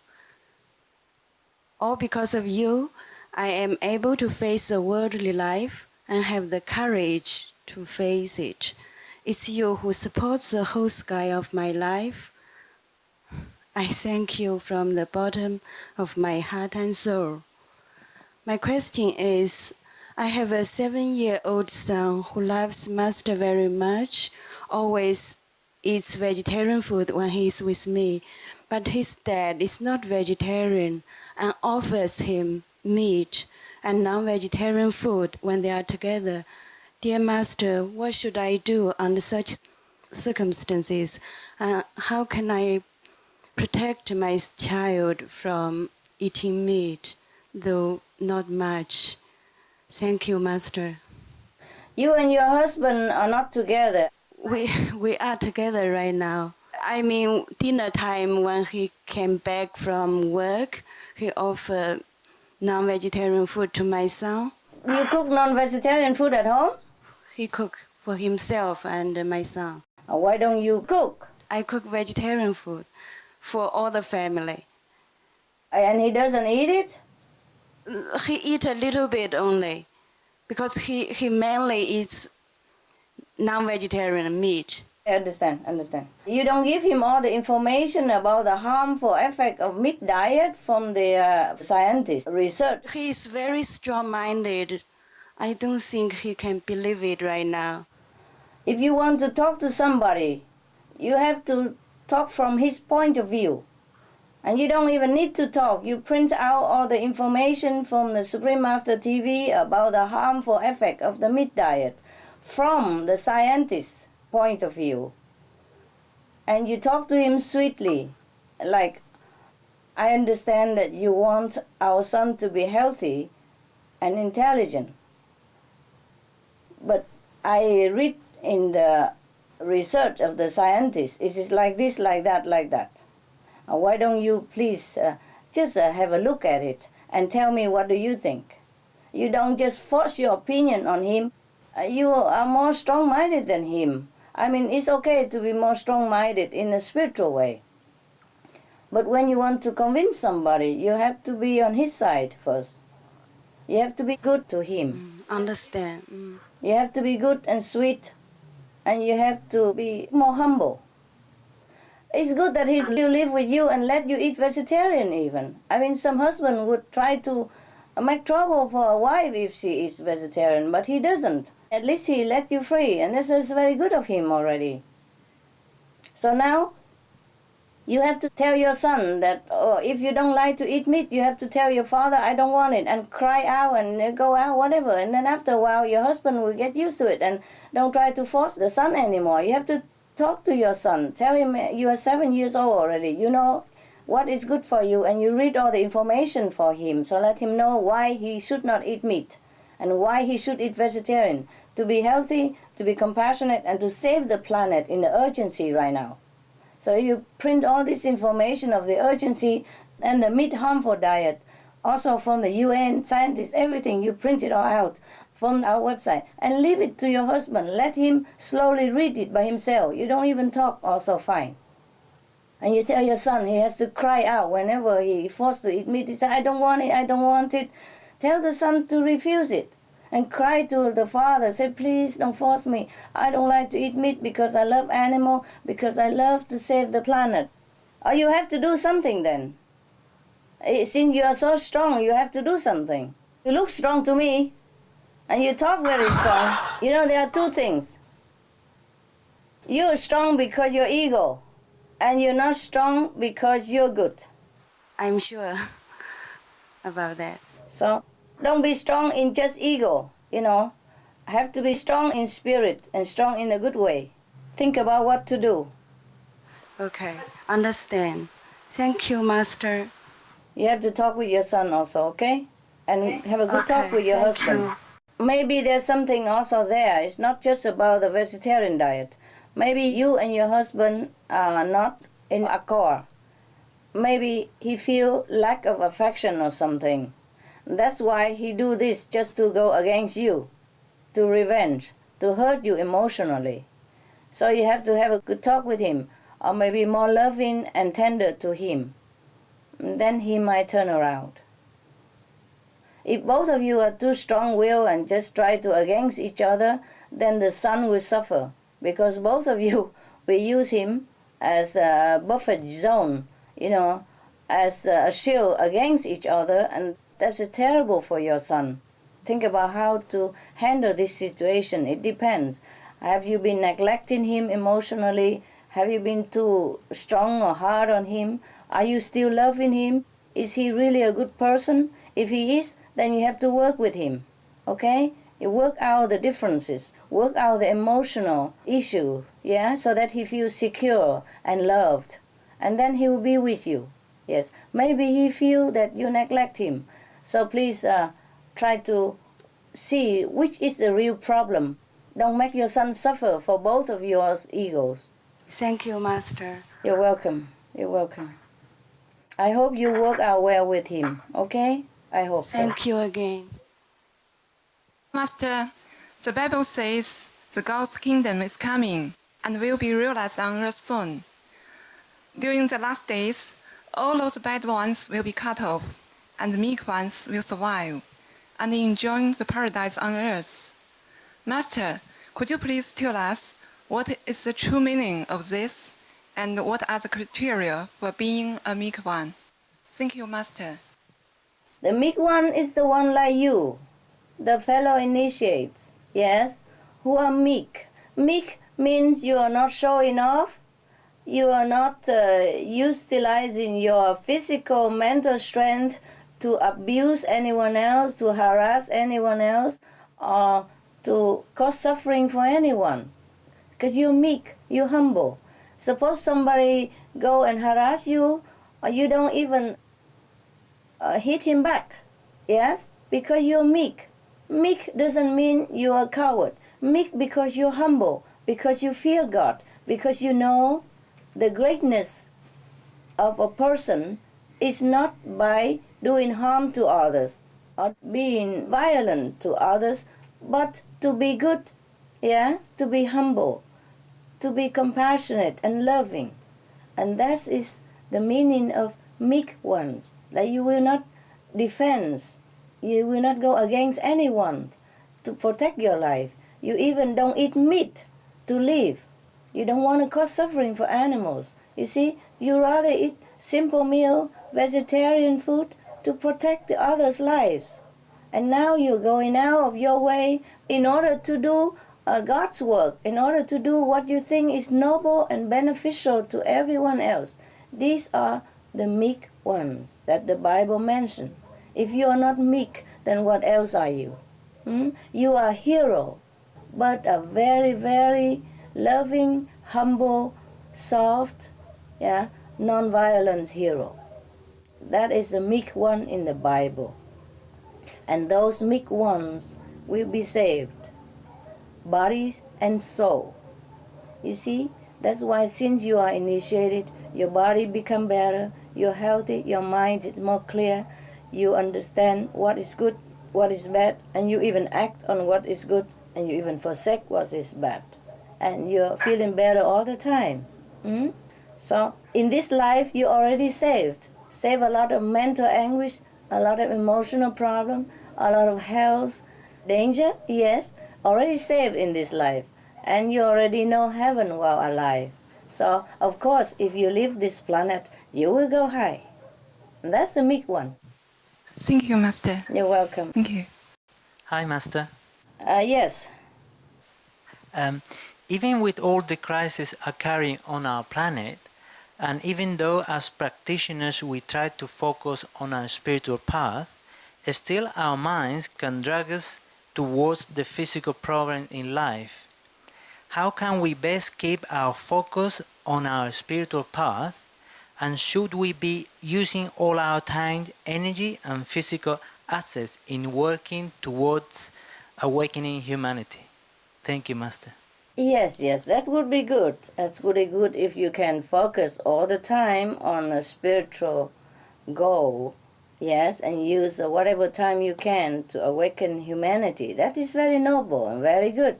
All because of you, I am able to face the worldly life and have the courage to face it. It's you who supports the whole sky of my life. I thank you from the bottom of my heart and soul. My question is, I have a 7-year-old son who loves Master very much, always eats vegetarian food when he's with me, but his dad is not vegetarian and offers him meat and non-vegetarian food when they are together. Dear Master, what should I do under such circumstances? How can I protect my child from eating meat, though not much. Thank you, Master. You and your husband are not together. We are together right now. I mean, dinner time when he came back from work, he offered non-vegetarian food to my son. You cook non-vegetarian food at home? He cooked for himself and my son. Why don't you cook? I cook vegetarian food for all the family. And he doesn't eat it? He eats a little bit only, because he mainly eats non-vegetarian meat. I understand. You don't give him all the information about the harmful effect of meat diet from the scientists, research. He is very strong-minded. I don't think he can believe it right now. If you want to talk to somebody, you have to talk from his point of view. And you don't even need to talk. You print out all the information from the Supreme Master TV about the harmful effect of the meat diet from the scientist's point of view. And you talk to him sweetly, like, I understand that you want our son to be healthy and intelligent. But I read in the research of the scientists, it is like this, like that, like that. Why don't you please just have a look at it and tell me what do you think? You don't just force your opinion on him. You are more strong-minded than him. I mean, it's okay to be more strong-minded in a spiritual way. But when you want to convince somebody, you have to be on his side first. You have to be good to him. Understand. You have to be good and sweet, and you have to be more humble. It's good that he's to live with you and let you eat vegetarian even. I mean, some husband would try to make trouble for a wife if she is vegetarian, but he doesn't. At least he let you free, and this is very good of him already. So now, you have to tell your son that if you don't like to eat meat, you have to tell your father, I don't want it, and cry out and go out, whatever. And then after a while, your husband will get used to it and don't try to force the son anymore. You have to talk to your son. Tell him you are 7 years old already. You know what is good for you, and you read all the information for him. So let him know why he should not eat meat and why he should eat vegetarian. To be healthy, to be compassionate, and to save the planet in the urgency right now. So you print all this information of the urgency and the meat harmful diet, also from the UN, scientists, everything, you print it all out from our website and leave it to your husband. Let him slowly read it by himself. You don't even talk, also fine. And you tell your son he has to cry out whenever he forced to eat meat. He says, I don't want it, I don't want it. Tell the son to refuse it. And cry to the father, say, please don't force me. I don't like to eat meat because I love animal, because I love to save the planet. Or you have to do something then. Since you are so strong, you have to do something. You look strong to me, and you talk very strong. You know, there are two things. You're strong because you're ego, and you're not strong because you're good. I'm sure about that. So, don't be strong in just ego, you know. Have to be strong in spirit and strong in a good way. Think about what to do. Okay, understand. Thank you, Master. You have to talk with your son also, okay? And have a good talk with your thank husband. you. Maybe there's something also there. It's not just about the vegetarian diet. Maybe you and your husband are not in accord. Maybe he feel lack of affection or something. That's why he do this, just to go against you, to revenge, to hurt you emotionally. So you have to have a good talk with him, or maybe more loving and tender to him. Then he might turn around. If both of you are too strong-willed and just try to against each other, then the son will suffer, because both of you will use him as a buffer zone, you know, as a shield against each other, and that's terrible for your son. Think about how to handle this situation. It depends. Have you been neglecting him emotionally? Have you been too strong or hard on him? Are you still loving him? Is he really a good person? If he is, then you have to work with him, okay? You work out the differences, work out the emotional issue, yeah, so that he feels secure and loved. And then he will be with you. Yes, maybe he feel that you neglect him. So please try to see which is the real problem. Don't make your son suffer for both of your egos. Thank you, Master. You're welcome. You're welcome. I hope you work out well with him, okay? I hope so. Thank you again. Master, the Bible says the God's kingdom is coming and will be realized on earth soon. During the last days, all those bad ones will be cut off, and the meek ones will survive and enjoy the paradise on earth. Master, could you please tell us what is the true meaning of this, and what are the criteria for being a meek one? Thank you, Master. The meek one is the one like you, the fellow initiates, yes, who are meek. Meek means you are not showing off, you are not utilizing your physical, mental strength to abuse anyone else, to harass anyone else, or to cause suffering for anyone. Because you're meek, you're humble. Suppose somebody go and harass you, or you don't even hit him back, yes, because you're meek. Meek doesn't mean you're a coward. Meek because you're humble, because you fear God, because you know the greatness of a person is not by doing harm to others or being violent to others, but to be good, yeah, to be humble, to be compassionate and loving. And that is the meaning of meek ones, that you will not defend, you will not go against anyone to protect your life. You even don't eat meat to live. You don't want to cause suffering for animals. You see, you rather eat simple meal, vegetarian food to protect the others' lives. And now you're going out of your way in order to do God's work, in order to do what you think is noble and beneficial to everyone else. These are the meek ones that the Bible mentions. If you are not meek, then what else are you? You are a hero, but a very, very loving, humble, soft, yeah, non-violent hero. That is the meek one in the Bible. And those meek ones will be saved, bodies and soul. You see, that's why since you are initiated, your body become better, you're healthy, your mind is more clear, you understand what is good, what is bad, and you even act on what is good, and you even forsake what is bad. And you're feeling better all the time. So in this life, you're already saved. Save a lot of mental anguish, a lot of emotional problem, a lot of health danger, yes, already saved in this life. And you already know heaven while alive. So, of course, if you leave this planet, you will go high. And that's the meek one. Thank you, Master. You're welcome. Thank you. Hi, Master. Yes. Even with all the crises occurring on our planet, and even though as practitioners we try to focus on our spiritual path, still our minds can drag us towards the physical problem in life. How can we best keep our focus on our spiritual path, and should we be using all our time, energy and physical assets in working towards awakening humanity? Thank you, Master. Yes, that would be good. That's really good if you can focus all the time on a spiritual goal, yes, and use whatever time you can to awaken humanity. That is very noble and very good.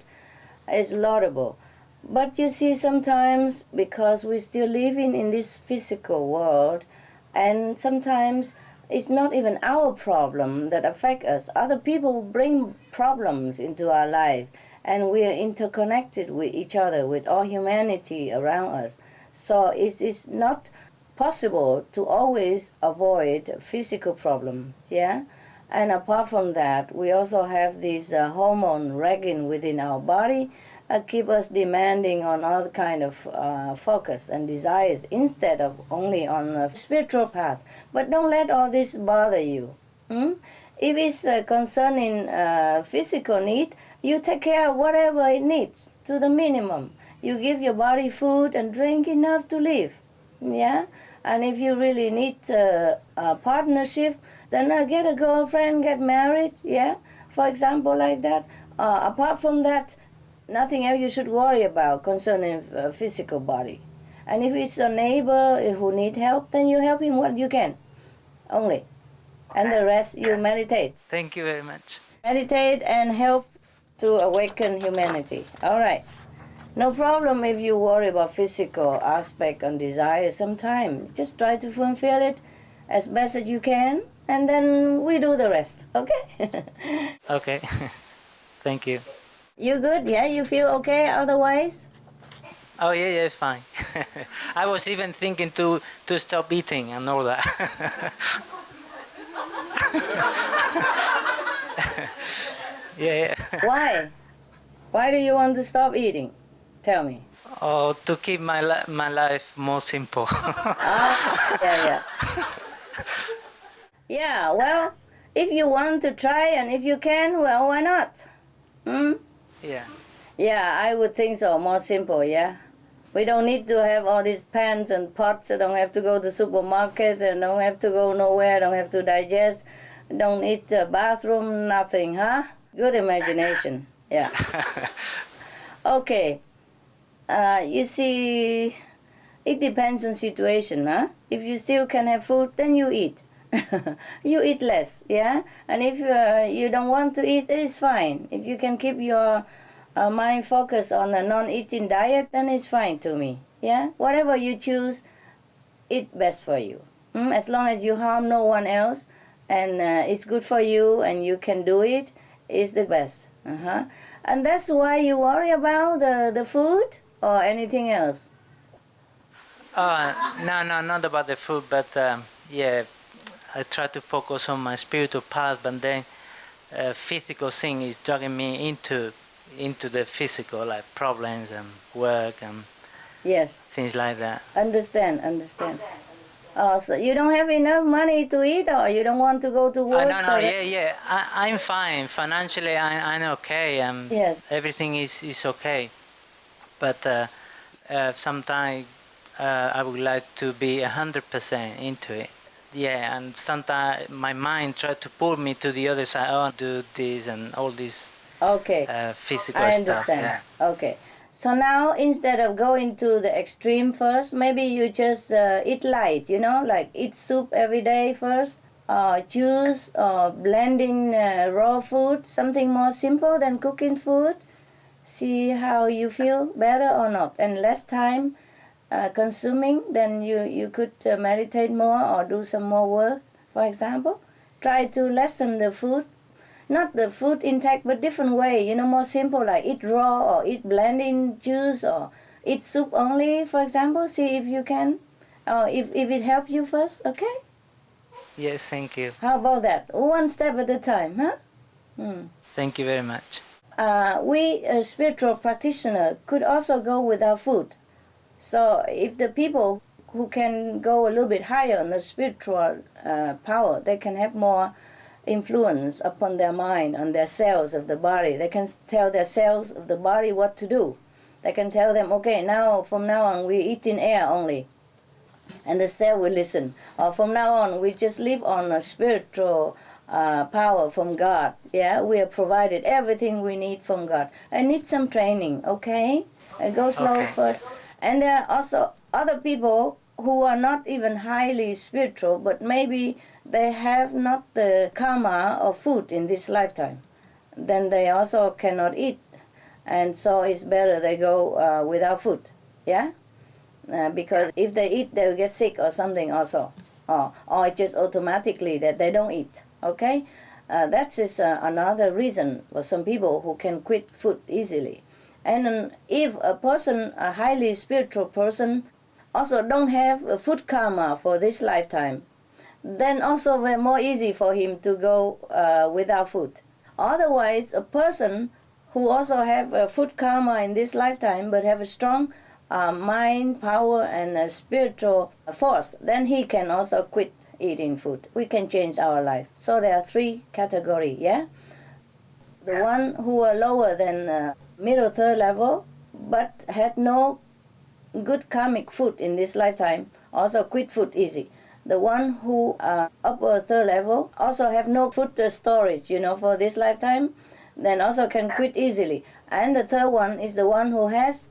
It's laudable. But you see, sometimes because we're still living in this physical world, and sometimes it's not even our problem that affect us. Other people bring problems into our life, and we are interconnected with each other, with all humanity around us. So it's not possible to always avoid physical problems, yeah? And apart from that, we also have this hormone raging within our body, keep us demanding on all kind of focus and desires instead of only on the spiritual path. But don't let all this bother you. If it's concerning physical need, you take care of whatever it needs to the minimum. You give your body food and drink enough to live. yeah. And if you really need a partnership, then get a girlfriend, get married, yeah. For example, like that. Apart from that, nothing else you should worry about concerning physical body. And if it's a neighbor who need help, then you help him what you can, only. And the rest you meditate. Thank you very much. Meditate and help to awaken humanity. All right. No problem if you worry about physical aspect and desire sometime. Just try to fulfill it as best as you can, and then we do the rest, okay? Okay. Thank you. You good? Yeah, you feel okay otherwise? Oh yeah, it's fine. I was even thinking to stop eating and all that. Yeah. Why? Why do you want to stop eating? Tell me. Oh, to keep my life more simple. Yeah. Yeah, well, if you want to try and if you can, well, why not? Yeah. Yeah, I would think so. More simple, yeah. We don't need to have all these pans and pots. Don't have to go to the supermarket and don't have to go nowhere. Don't have to digest. Don't need a bathroom, nothing, huh? Good imagination, yeah. Okay. You see, it depends on situation, huh? If you still can have food, then you eat. You eat less, yeah? And if you don't want to eat, it's fine. If you can keep your mind focused on a non-eating diet, then it's fine to me, yeah? Whatever you choose, eat best for you. As long as you harm no one else, and it's good for you, and you can do it, it's the best. And that's why you worry about the food or anything else? No, not about the food, but yeah, I try to focus on my spiritual path, but then physical thing is dragging me into the physical, like problems and work and yes, things like that. Understand. So you don't have enough money to eat, or you don't want to go to work? No, yeah. I'm fine. Financially, I'm okay. Yes. Everything is okay. But sometimes I would like to be 100% into it. Yeah, and sometimes my mind tries to pull me to the other side. Oh, do this and all this physical I stuff. understand. Yeah. Okay. So now, instead of going to the extreme first, maybe you just eat light, like eat soup every day first, or juice, or blending raw food, something more simple than cooking food. See how you feel, better or not. And less time consuming, then you could meditate more or do some more work, for example. Try to lessen the food. Not the food intake, but different way, more simple, like eat raw or eat blending juice or eat soup only, for example. See if you can, or if it helps you first, okay? Yes, thank you. How about that? One step at a time, huh? Thank you very much. We, spiritual practitioners, could also go without food. So if the people who can go a little bit higher on the spiritual power, they can have more influence upon their mind, on their cells of the body. They can tell their cells of the body what to do. They can tell them, okay, from now on we eat in air only. And the cell will listen. Or from now on we just live on a spiritual power from God. Yeah, we are provided everything we need from God. I need some training, okay? Go slow first. And there are also other people who are not even highly spiritual, but maybe they have not the karma of food in this lifetime. Then they also cannot eat. And so it's better they go without food, yeah? Because if they eat, they'll get sick or something also. Or it's just automatically that they don't eat, okay? That is another reason for some people who can quit food easily. And if a highly spiritual person, also don't have a food karma for this lifetime, then also very more easy for him to go without food. Otherwise, a person who also have a food karma in this lifetime but have a strong mind, power, and a spiritual force, then he can also quit eating food. We can change our life. So there are 3 categories, yeah? The one who are lower than middle third level but had no good karmic food in this lifetime, also quit food easy. The one who upper third level also have no food storage, for this lifetime, then also can quit easily. And the third one is the one who has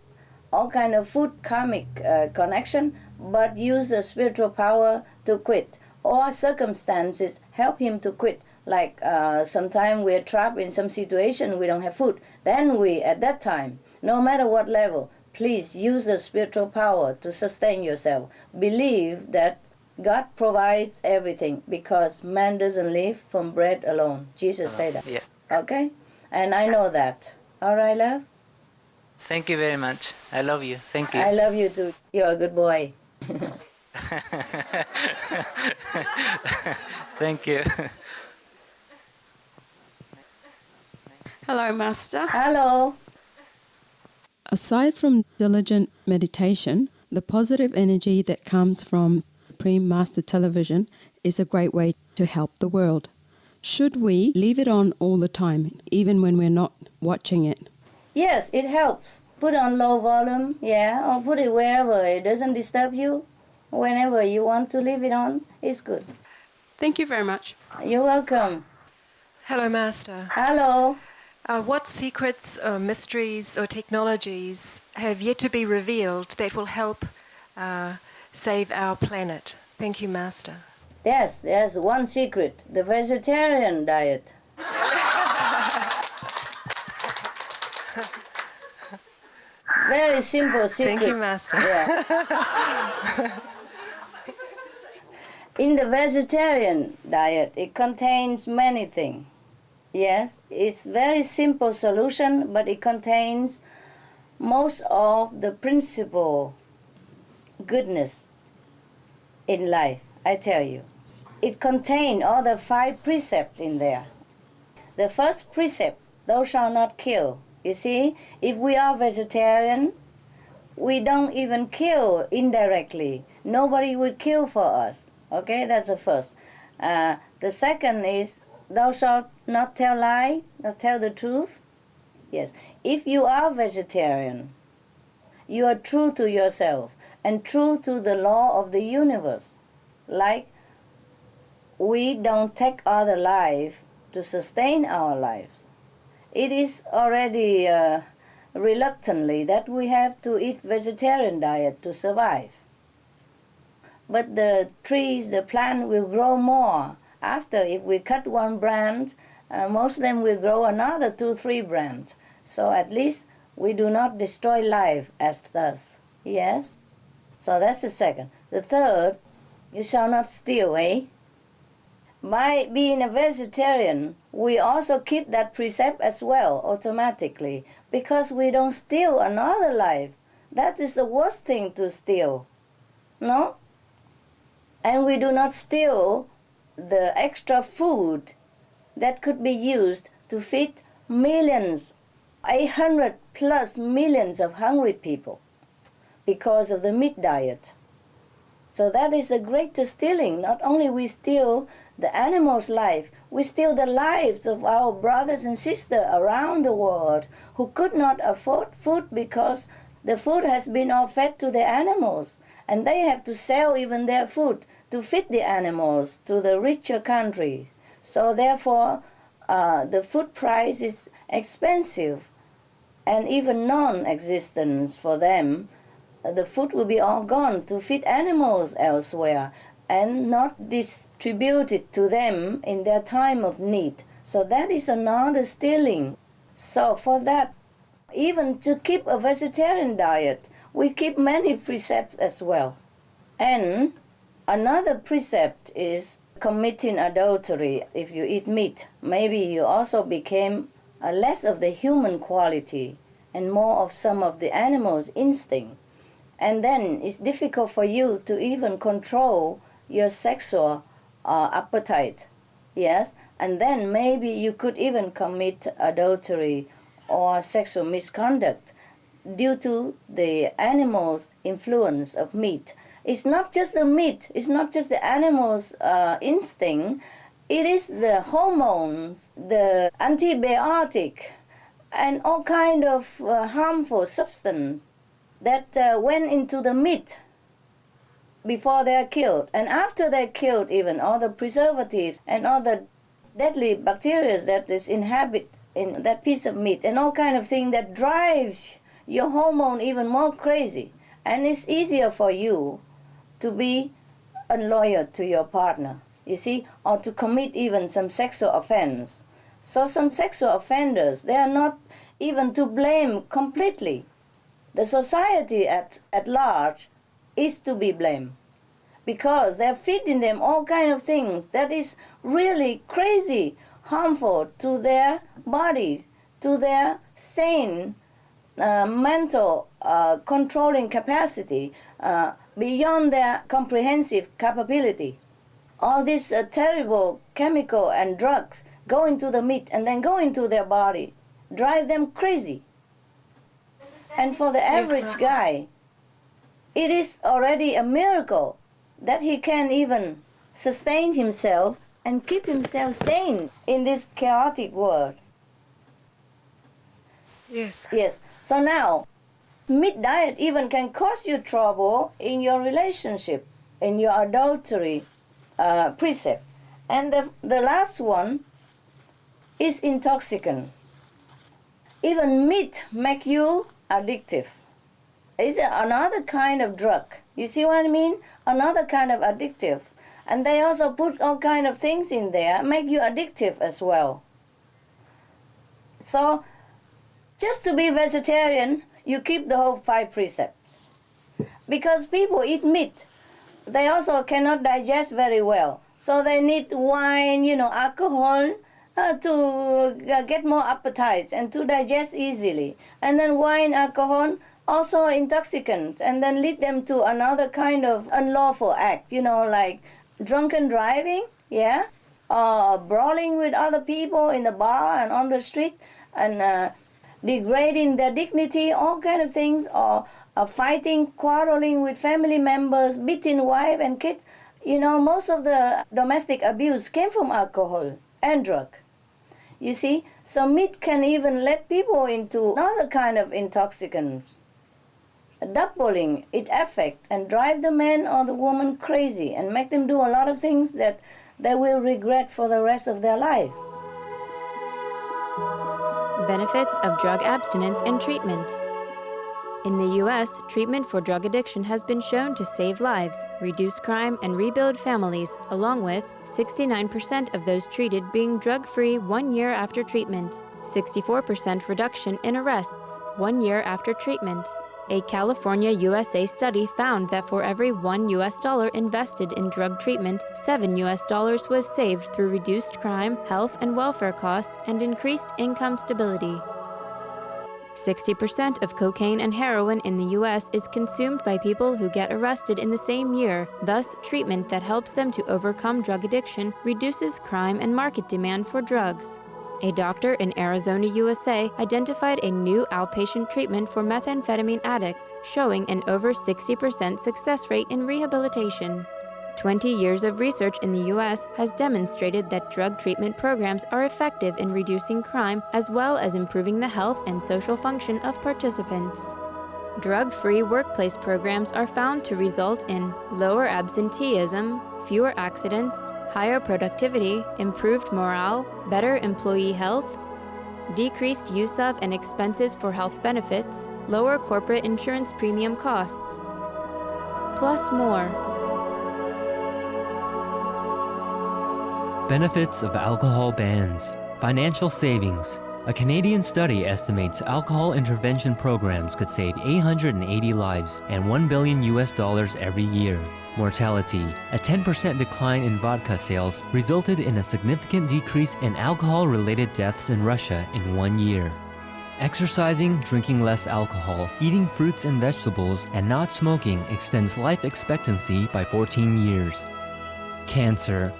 all kind of food karmic connection, but use the spiritual power to quit. Or circumstances help him to quit. Like sometimes we're trapped in some situation, we don't have food. Then we, at that time, no matter what level, please use the spiritual power to sustain yourself. Believe that God provides everything because man doesn't live from bread alone. Jesus said that. Yeah. Okay? And I know that. All right, love? Thank you very much. I love you. Thank you. I love you too. You're a good boy. Thank you. Hello, Master. Hello. Aside from diligent meditation, the positive energy that comes from Supreme Master Television is a great way to help the world. Should we leave it on all the time, even when we're not watching it? Yes, it helps. Put on low volume, or put it wherever it doesn't disturb you. Whenever you want to leave it on, it's good. Thank you very much. You're welcome. Hello, Master. Hello. What secrets or mysteries or technologies have yet to be revealed that will help save our planet? Thank you, Master. Yes, there's one secret, the vegetarian diet. Very simple secret. Thank you, Master. Yeah. In the vegetarian diet, it contains many things. Yes, it's very simple solution, but it contains most of the principle goodness in life, I tell you. It contains all the 5 precepts in there. The first precept, thou shalt not kill. You see, if we are vegetarian, we don't even kill indirectly. Nobody would kill for us. Okay, that's the first. The second is, thou shalt not tell lie, not tell the truth. Yes, if you are vegetarian, you are true to yourself and true to the law of the universe. Like, we don't take other life to sustain our lives. It is already reluctantly that we have to eat vegetarian diet to survive. But the trees, the plant will grow more. After, if we cut one branch, most of them will grow another 2-3 branches. So at least we do not destroy life as thus. Yes? So that's the second. The third, you shall not steal, By being a vegetarian, we also keep that precept as well automatically because we don't steal another life. That is the worst thing to steal. No? And we do not steal the extra food that could be used to feed millions, 800 plus millions of hungry people because of the meat diet. So that is the greatest stealing. Not only we steal the animal's life, we steal the lives of our brothers and sisters around the world who could not afford food because the food has been all fed to the animals. And they have to sell even their food to feed the animals to the richer countries. So therefore, the food price is expensive and even non-existent for them. The food will be all gone to feed animals elsewhere and not distributed to them in their time of need. So that is another stealing. So for that, even to keep a vegetarian diet, we keep many precepts as well. And another precept is committing adultery. If you eat meat, maybe you also became less of the human quality and more of some of the animal's instinct. And then it's difficult for you to even control your sexual appetite. Yes? And then maybe you could even commit adultery or sexual misconduct due to the animal's influence of meat. It's not just the meat, it's not just the animal's instinct, it is the hormones, the antibiotic, and all kind of harmful substance that went into the meat. before they're killed. And after they're killed, even all the preservatives and all the deadly bacteria that is inhabit in that piece of meat and all kind of thing that drives your hormone even more crazy. And it's easier for you to be unloyal to your partner, you see, or to commit even some sexual offense. So some sexual offenders, they are not even to blame completely. The society at large is to be blamed because they're feeding them all kind of things that is really crazy, harmful to their body, to their sane mental controlling capacity, beyond their comprehensive capability. All these terrible chemical and drugs go into the meat and then go into their body, drive them crazy. And for the average guy, it is already a miracle that he can even sustain himself and keep himself sane in this chaotic world. Yes. Yes. So now, meat diet even can cause you trouble in your relationship, in your adultery precept. And the last one is intoxicant. Even meat make you addictive. It's another kind of drug. You see what I mean? Another kind of addictive. And they also put all kind of things in there, make you addictive as well. So, just to be vegetarian, you keep the whole 5 precepts. Because people eat meat, they also cannot digest very well. So they need wine, alcohol, to get more appetites and to digest easily. And then wine, alcohol, also intoxicants, and then lead them to another kind of unlawful act, like drunken driving, yeah, or brawling with other people in the bar and on the street, and degrading their dignity, all kind of things, or fighting, quarreling with family members, beating wife and kids. Most of the domestic abuse came from alcohol and drug. You see, so meat can even let people into another kind of intoxicants, doubling its effect and drive the man or the woman crazy and make them do a lot of things that they will regret for the rest of their life. Benefits of drug abstinence and treatment. In the U.S., treatment for drug addiction has been shown to save lives, reduce crime, and rebuild families, along with 69% of those treated being drug-free 1 year after treatment, 64% reduction in arrests 1 year after treatment. A California, USA study found that for every $1 invested in drug treatment, $7 was saved through reduced crime, health and welfare costs, and increased income stability. 60% of cocaine and heroin in the U.S. is consumed by people who get arrested in the same year. Thus, treatment that helps them to overcome drug addiction reduces crime and market demand for drugs. A doctor in Arizona, USA, identified a new outpatient treatment for methamphetamine addicts, showing an over 60% success rate in rehabilitation. 20 years of research in the U.S. has demonstrated that drug treatment programs are effective in reducing crime as well as improving the health and social function of participants. Drug-free workplace programs are found to result in lower absenteeism, fewer accidents, higher productivity, improved morale, better employee health, decreased use of and expenses for health benefits, lower corporate insurance premium costs, plus more. Benefits of alcohol bans. Financial savings. A Canadian study estimates alcohol intervention programs could save 880 lives and $1 billion every year. Mortality. A 10% decline in vodka sales resulted in a significant decrease in alcohol-related deaths in Russia in 1 year. Exercising, drinking less alcohol, eating fruits and vegetables, and not smoking extends life expectancy by 14 years. Cancer.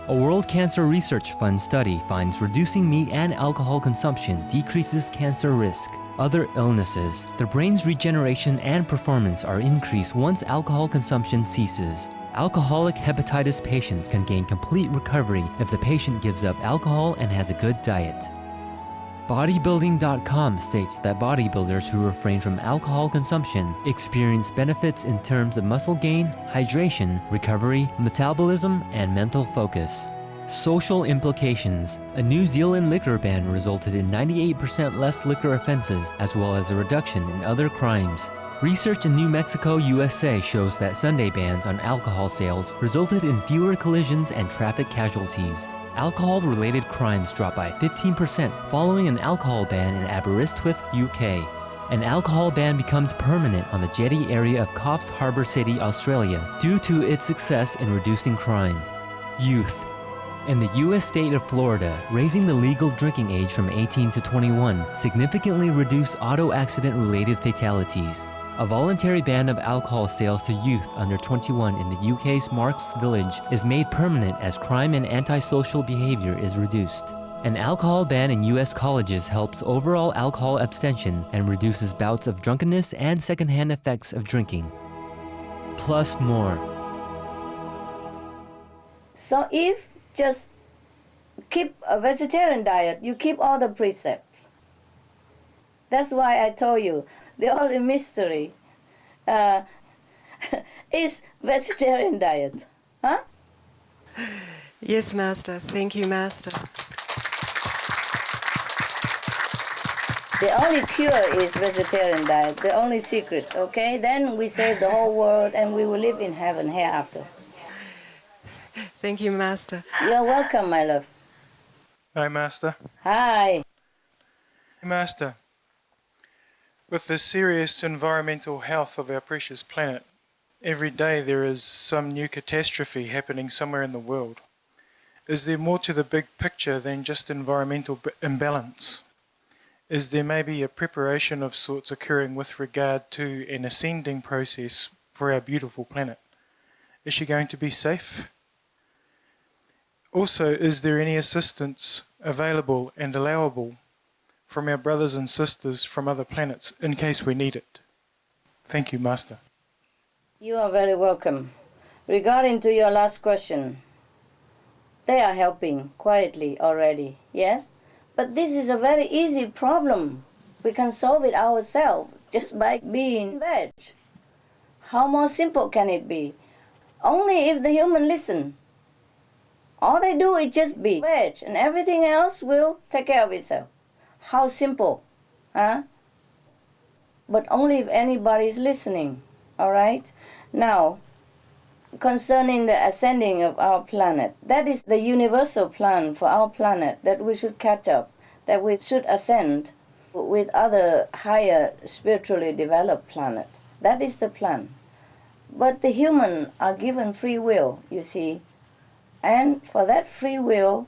A World Cancer Research Fund study finds reducing meat and alcohol consumption decreases cancer risk. Other illnesses. The brain's regeneration and performance are increased once alcohol consumption ceases. Alcoholic hepatitis patients can gain complete recovery if the patient gives up alcohol and has a good diet. Bodybuilding.com states that bodybuilders who refrain from alcohol consumption experience benefits in terms of muscle gain, hydration, recovery, metabolism, and mental focus. Social implications. A New Zealand liquor ban resulted in 98% less liquor offenses, as well as a reduction in other crimes. Research in New Mexico, USA shows that Sunday bans on alcohol sales resulted in fewer collisions and traffic casualties. Alcohol-related crimes dropped by 15% following an alcohol ban in Aberystwyth, UK. An alcohol ban becomes permanent on the jetty area of Coffs Harbour City, Australia, due to its success in reducing crime. Youth. In the U.S. state of Florida, raising the legal drinking age from 18 to 21 significantly reduced auto accident-related fatalities. A voluntary ban of alcohol sales to youth under 21 in the UK's Marks Village is made permanent as crime and antisocial behavior is reduced. An alcohol ban in US colleges helps overall alcohol abstention and reduces bouts of drunkenness and secondhand effects of drinking. Plus more. So if just keep a vegetarian diet, you keep all the precepts. That's why I told you, the only mystery is vegetarian diet. Huh? Yes, Master. Thank you, Master. The only cure is vegetarian diet, the only secret, okay? Then we save the whole world and we will live in heaven hereafter. Thank you, Master. You're welcome, my love. Hi, Master. Hi. Master, with the serious environmental health of our precious planet, every day there is some new catastrophe happening somewhere in the world. Is there more to the big picture than just environmental imbalance? Is there maybe a preparation of sorts occurring with regard to an ascending process for our beautiful planet? Is she going to be safe? Also, is there any assistance available and allowable from our brothers and sisters from other planets in case we need it? Thank you, Master. You are very welcome. Regarding to your last question, they are helping quietly already, yes? But this is a very easy problem. We can solve it ourselves just by being veg. How more simple can it be? Only if the human listen. All they do is just be veg and everything else will take care of itself. How simple, huh? But only if anybody is listening, all right? Now, concerning the ascending of our planet, that is the universal plan for our planet, that we should catch up, that we should ascend with other higher spiritually developed planets. That is the plan. But the humans are given free will, you see, and for that free will,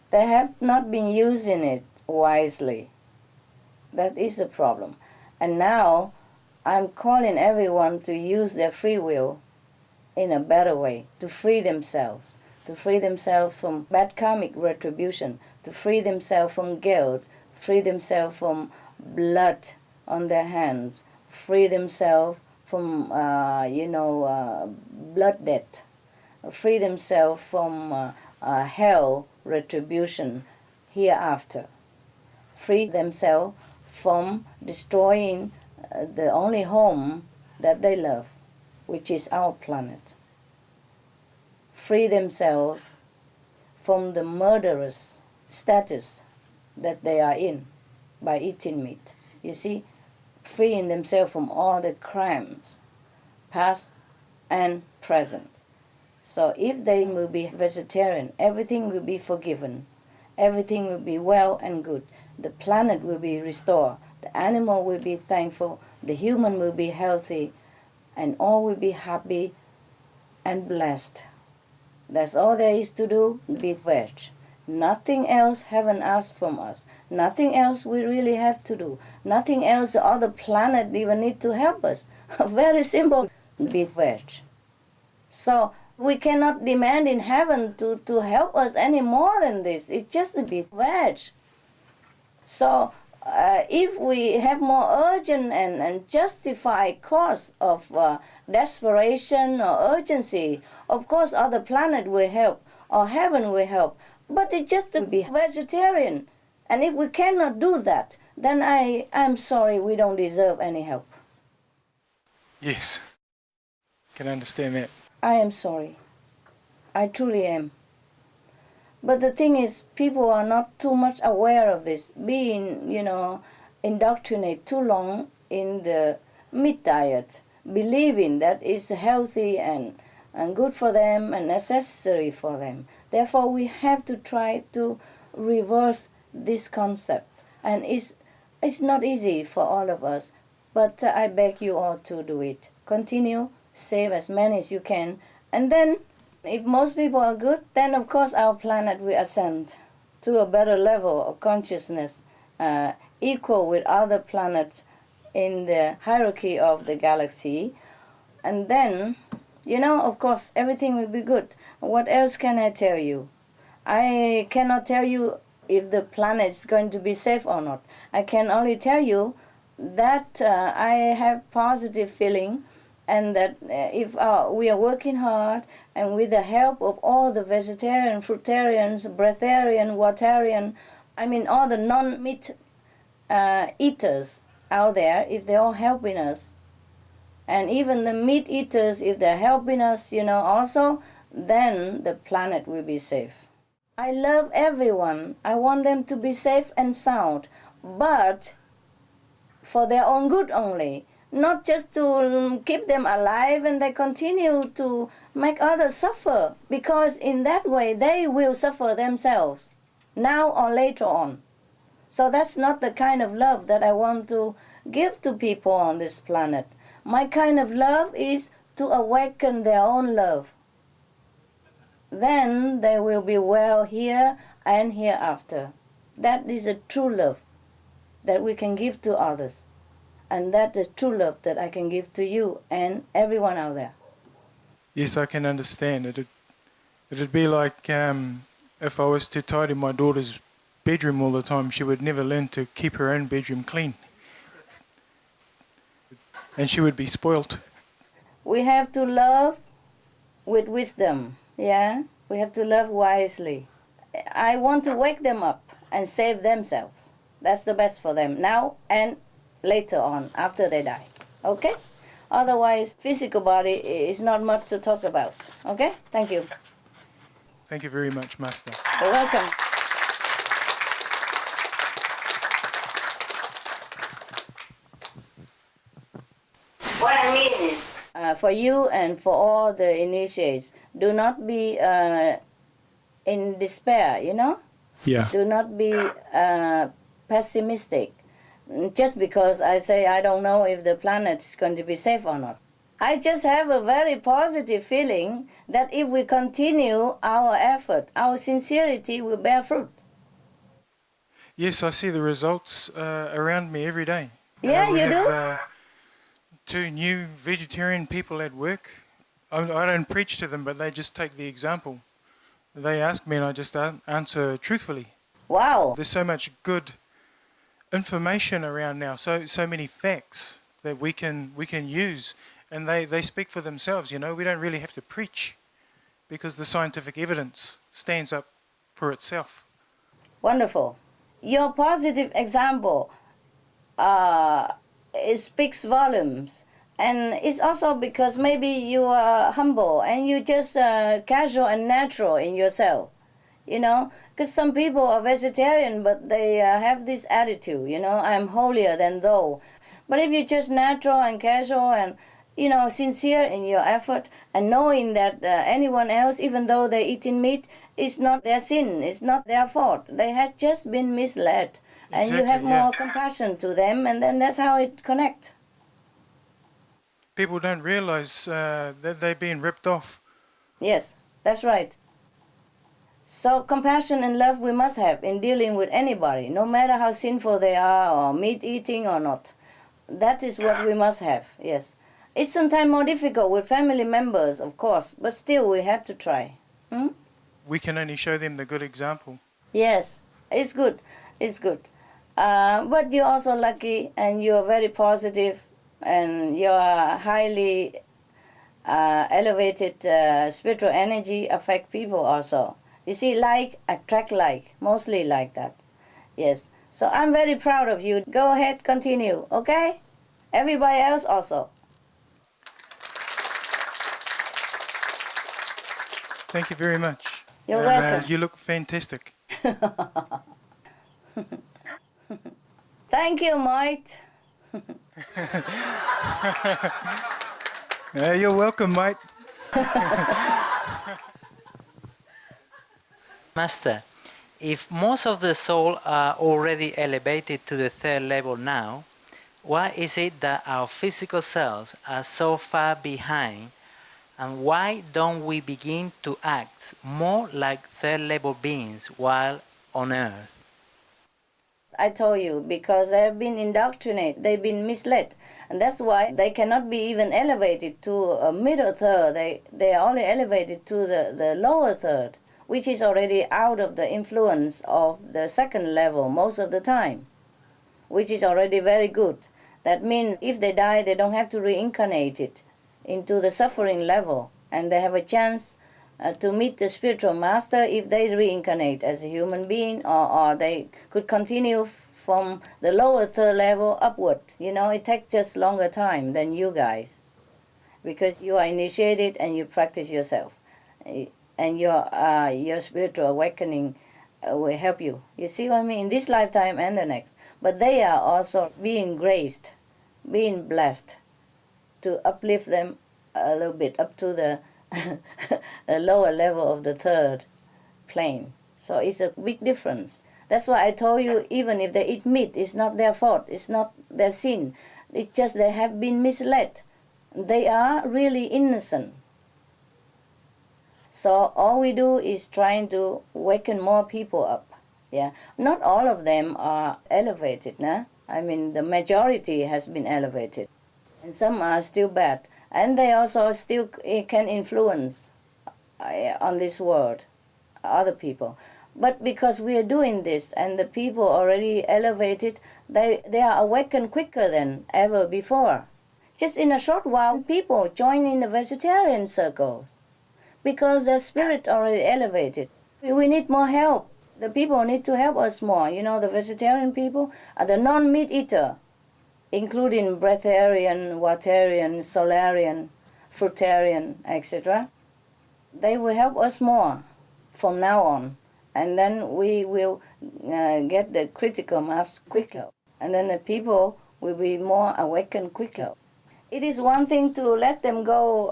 they have not been using it wisely. That is the problem. And now I'm calling everyone to use their free will in a better way, to free themselves from bad karmic retribution, to free themselves from guilt, free themselves from blood on their hands, free themselves from, blood debt, free themselves from hell retribution hereafter, free themselves from destroying the only home that they love, which is our planet. Free themselves from the murderous status that they are in by eating meat. You see, freeing themselves from all the crimes, past and present. So if they will be vegetarian, everything will be forgiven. Everything will be well and good. The planet will be restored. The animal will be thankful. The human will be healthy. And all will be happy and blessed. That's all there is to do, be veg. Nothing else heaven asked from us. Nothing else we really have to do. Nothing else the other planet even need to help us. Very simple, be veg. So we cannot demand in heaven to help us any more than this. It's just to be veg. So if we have more urgent and justified cause of desperation or urgency, of course other planet will help or heaven will help. But it's just to be vegetarian And if we cannot do that, then I'm sorry, we don't deserve any help. Yes, can understand that. I am sorry. I truly am. But the thing is, people are not too much aware of this, being, indoctrinated too long in the meat diet, believing that it's healthy and good for them and necessary for them. Therefore, we have to try to reverse this concept. And it's not easy for all of us, but I beg you all to do it. Continue, save as many as you can, and then if most people are good, then of course our planet will ascend to a better level of consciousness, equal with other planets in the hierarchy of the galaxy. And then, of course, everything will be good. What else can I tell you? I cannot tell you if the planet is going to be safe or not. I can only tell you that I have positive feeling, and that if we are working hard and with the help of all the vegetarian, fruitarians, breatharian, waterian, all the non-meat eaters out there, if they're all helping us, and even the meat eaters, if they're helping us, also, then the planet will be safe. I love everyone. I want them to be safe and sound, but for their own good only. Not just to keep them alive and they continue to make others suffer, because in that way they will suffer themselves, now or later on. So that's not the kind of love that I want to give to people on this planet. My kind of love is to awaken their own love. Then they will be well here and hereafter. That is a true love that we can give to others. And that's the true love that I can give to you and everyone out there. Yes, I can understand. It'd be like if I was to tidy my daughter's bedroom all the time, she would never learn to keep her own bedroom clean. And she would be spoilt. We have to love with wisdom, yeah? We have to love wisely. I want to wake them up and save themselves. That's the best for them now and later on, after they die. Okay? Otherwise, physical body is not much to talk about. Okay? Thank you. Thank you very much, Master. You're welcome. What I mean is, for you and for all the initiates, do not be in despair, Yeah. Do not be pessimistic. Just because I say I don't know if the planet is going to be safe or not. I just have a very positive feeling that if we continue our effort, our sincerity will bear fruit. Yes, I see the results around me every day. Yeah, we you have 2 new vegetarian people at work. I don't preach to them, but they just take the example. They ask me and I just answer truthfully. Wow. There's so much good information around now, so many facts that we can use, and they speak for themselves. We don't really have to preach, because the scientific evidence stands up for itself. Wonderful. Your positive example it speaks volumes, and it's also because maybe you are humble and you just casual and natural in yourself, because some people are vegetarian, but they have this attitude, I'm holier than thou. But if you're just natural and casual and, sincere in your effort, and knowing that anyone else, even though they're eating meat, it's not their sin, it's not their fault. They had just been misled. And Exactly, you have yeah. more compassion to them, and then that's how it connects. People don't realize that they're being ripped off. Yes, that's right. So compassion and love we must have in dealing with anybody, no matter how sinful they are or meat eating or not. That is what we must have, yes. It's sometimes more difficult with family members, of course, but still we have to try. We can only show them the good example. Yes, it's good, it's good. But you're also lucky and you're very positive and your highly elevated spiritual energy affect people also. You see, like attract like, mostly like that. Yes. So I'm very proud of you. Go ahead, continue, okay? Everybody else also. Thank you very much. You're welcome. You look fantastic. Thank you, mate. You're welcome, mate. Master, if most of the soul are already elevated to the third level now, why is it that our physical selves are so far behind, and why don't we begin to act more like third level beings while on earth? I told you, because they've been indoctrinated, they've been misled, and that's why they cannot be even elevated to a middle third. They are only elevated to the lower third, which is already out of the influence of the second level most of the time, which is already very good. That means if they die, they don't have to reincarnate it into the suffering level, and they have a chance to meet the spiritual master if they reincarnate as a human being, or they could continue from the lower third level upward. You know, it takes just longer time than you guys, because you are initiated and you practice yourself, and your spiritual awakening will help you. You see what I mean? In this lifetime and the next. But they are also being graced, being blessed to uplift them a little bit up to the lower level of the third plane. So it's a big difference. That's why I told you, even if they eat meat, it's not their fault, it's not their sin. It's just they have been misled. They are really innocent. So all we do is trying to waken more people up. Yeah, not all of them are elevated, nah? I mean, the majority has been elevated, and some are still bad. And they also still can influence on this world, other people. But because we are doing this and the people already elevated, they are awakened quicker than ever before. Just in a short while, people join in the vegetarian circles because their spirit already elevated. We need more help. The people need to help us more. You know, the vegetarian people are the non-meat eater, including breatharian, watarian, solarian, fruitarian, etc. They will help us more from now on, and then we will get the critical mass quicker, and then the people will be more awakened quicker. It is one thing to let them go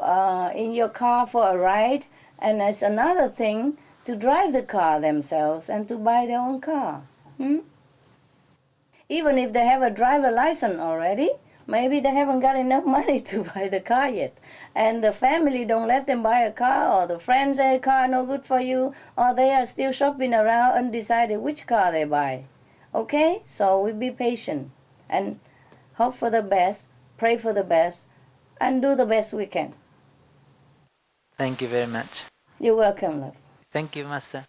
in your car for a ride, and it's another thing to drive the car themselves and to buy their own car. Even if they have a driver license already, maybe they haven't got enough money to buy the car yet. And the family don't let them buy a car, or the friends say car no good for you, or they are still shopping around undecided which car they buy. Okay? So we be patient and hope for the best, pray for the best, and do the best we can. Thank you very much. You're welcome, love. Thank you, Master.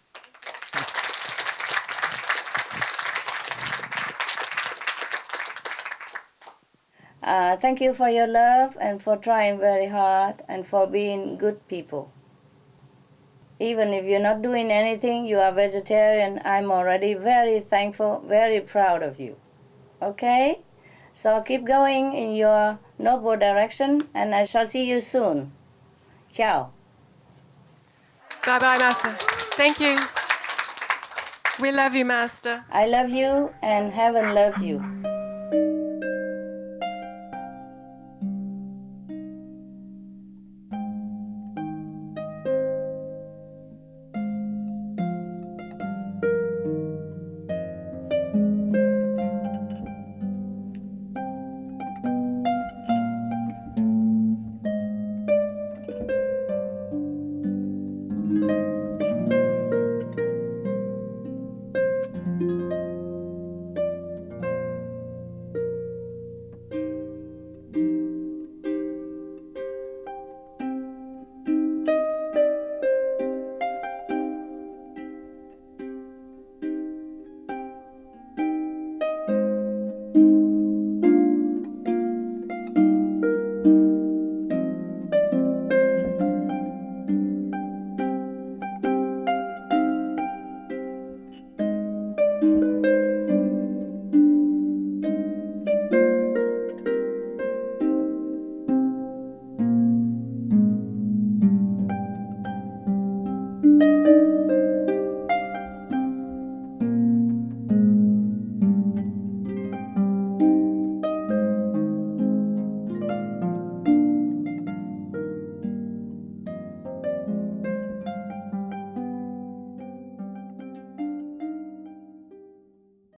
Thank you for your love and for trying very hard and for being good people. Even if you're not doing anything, you are vegetarian, I'm already very thankful, very proud of you. Okay? So keep going in your noble direction, and I shall see you soon. Ciao. Bye-bye, Master. Thank you. We love you, Master. I love you, and heaven loves you.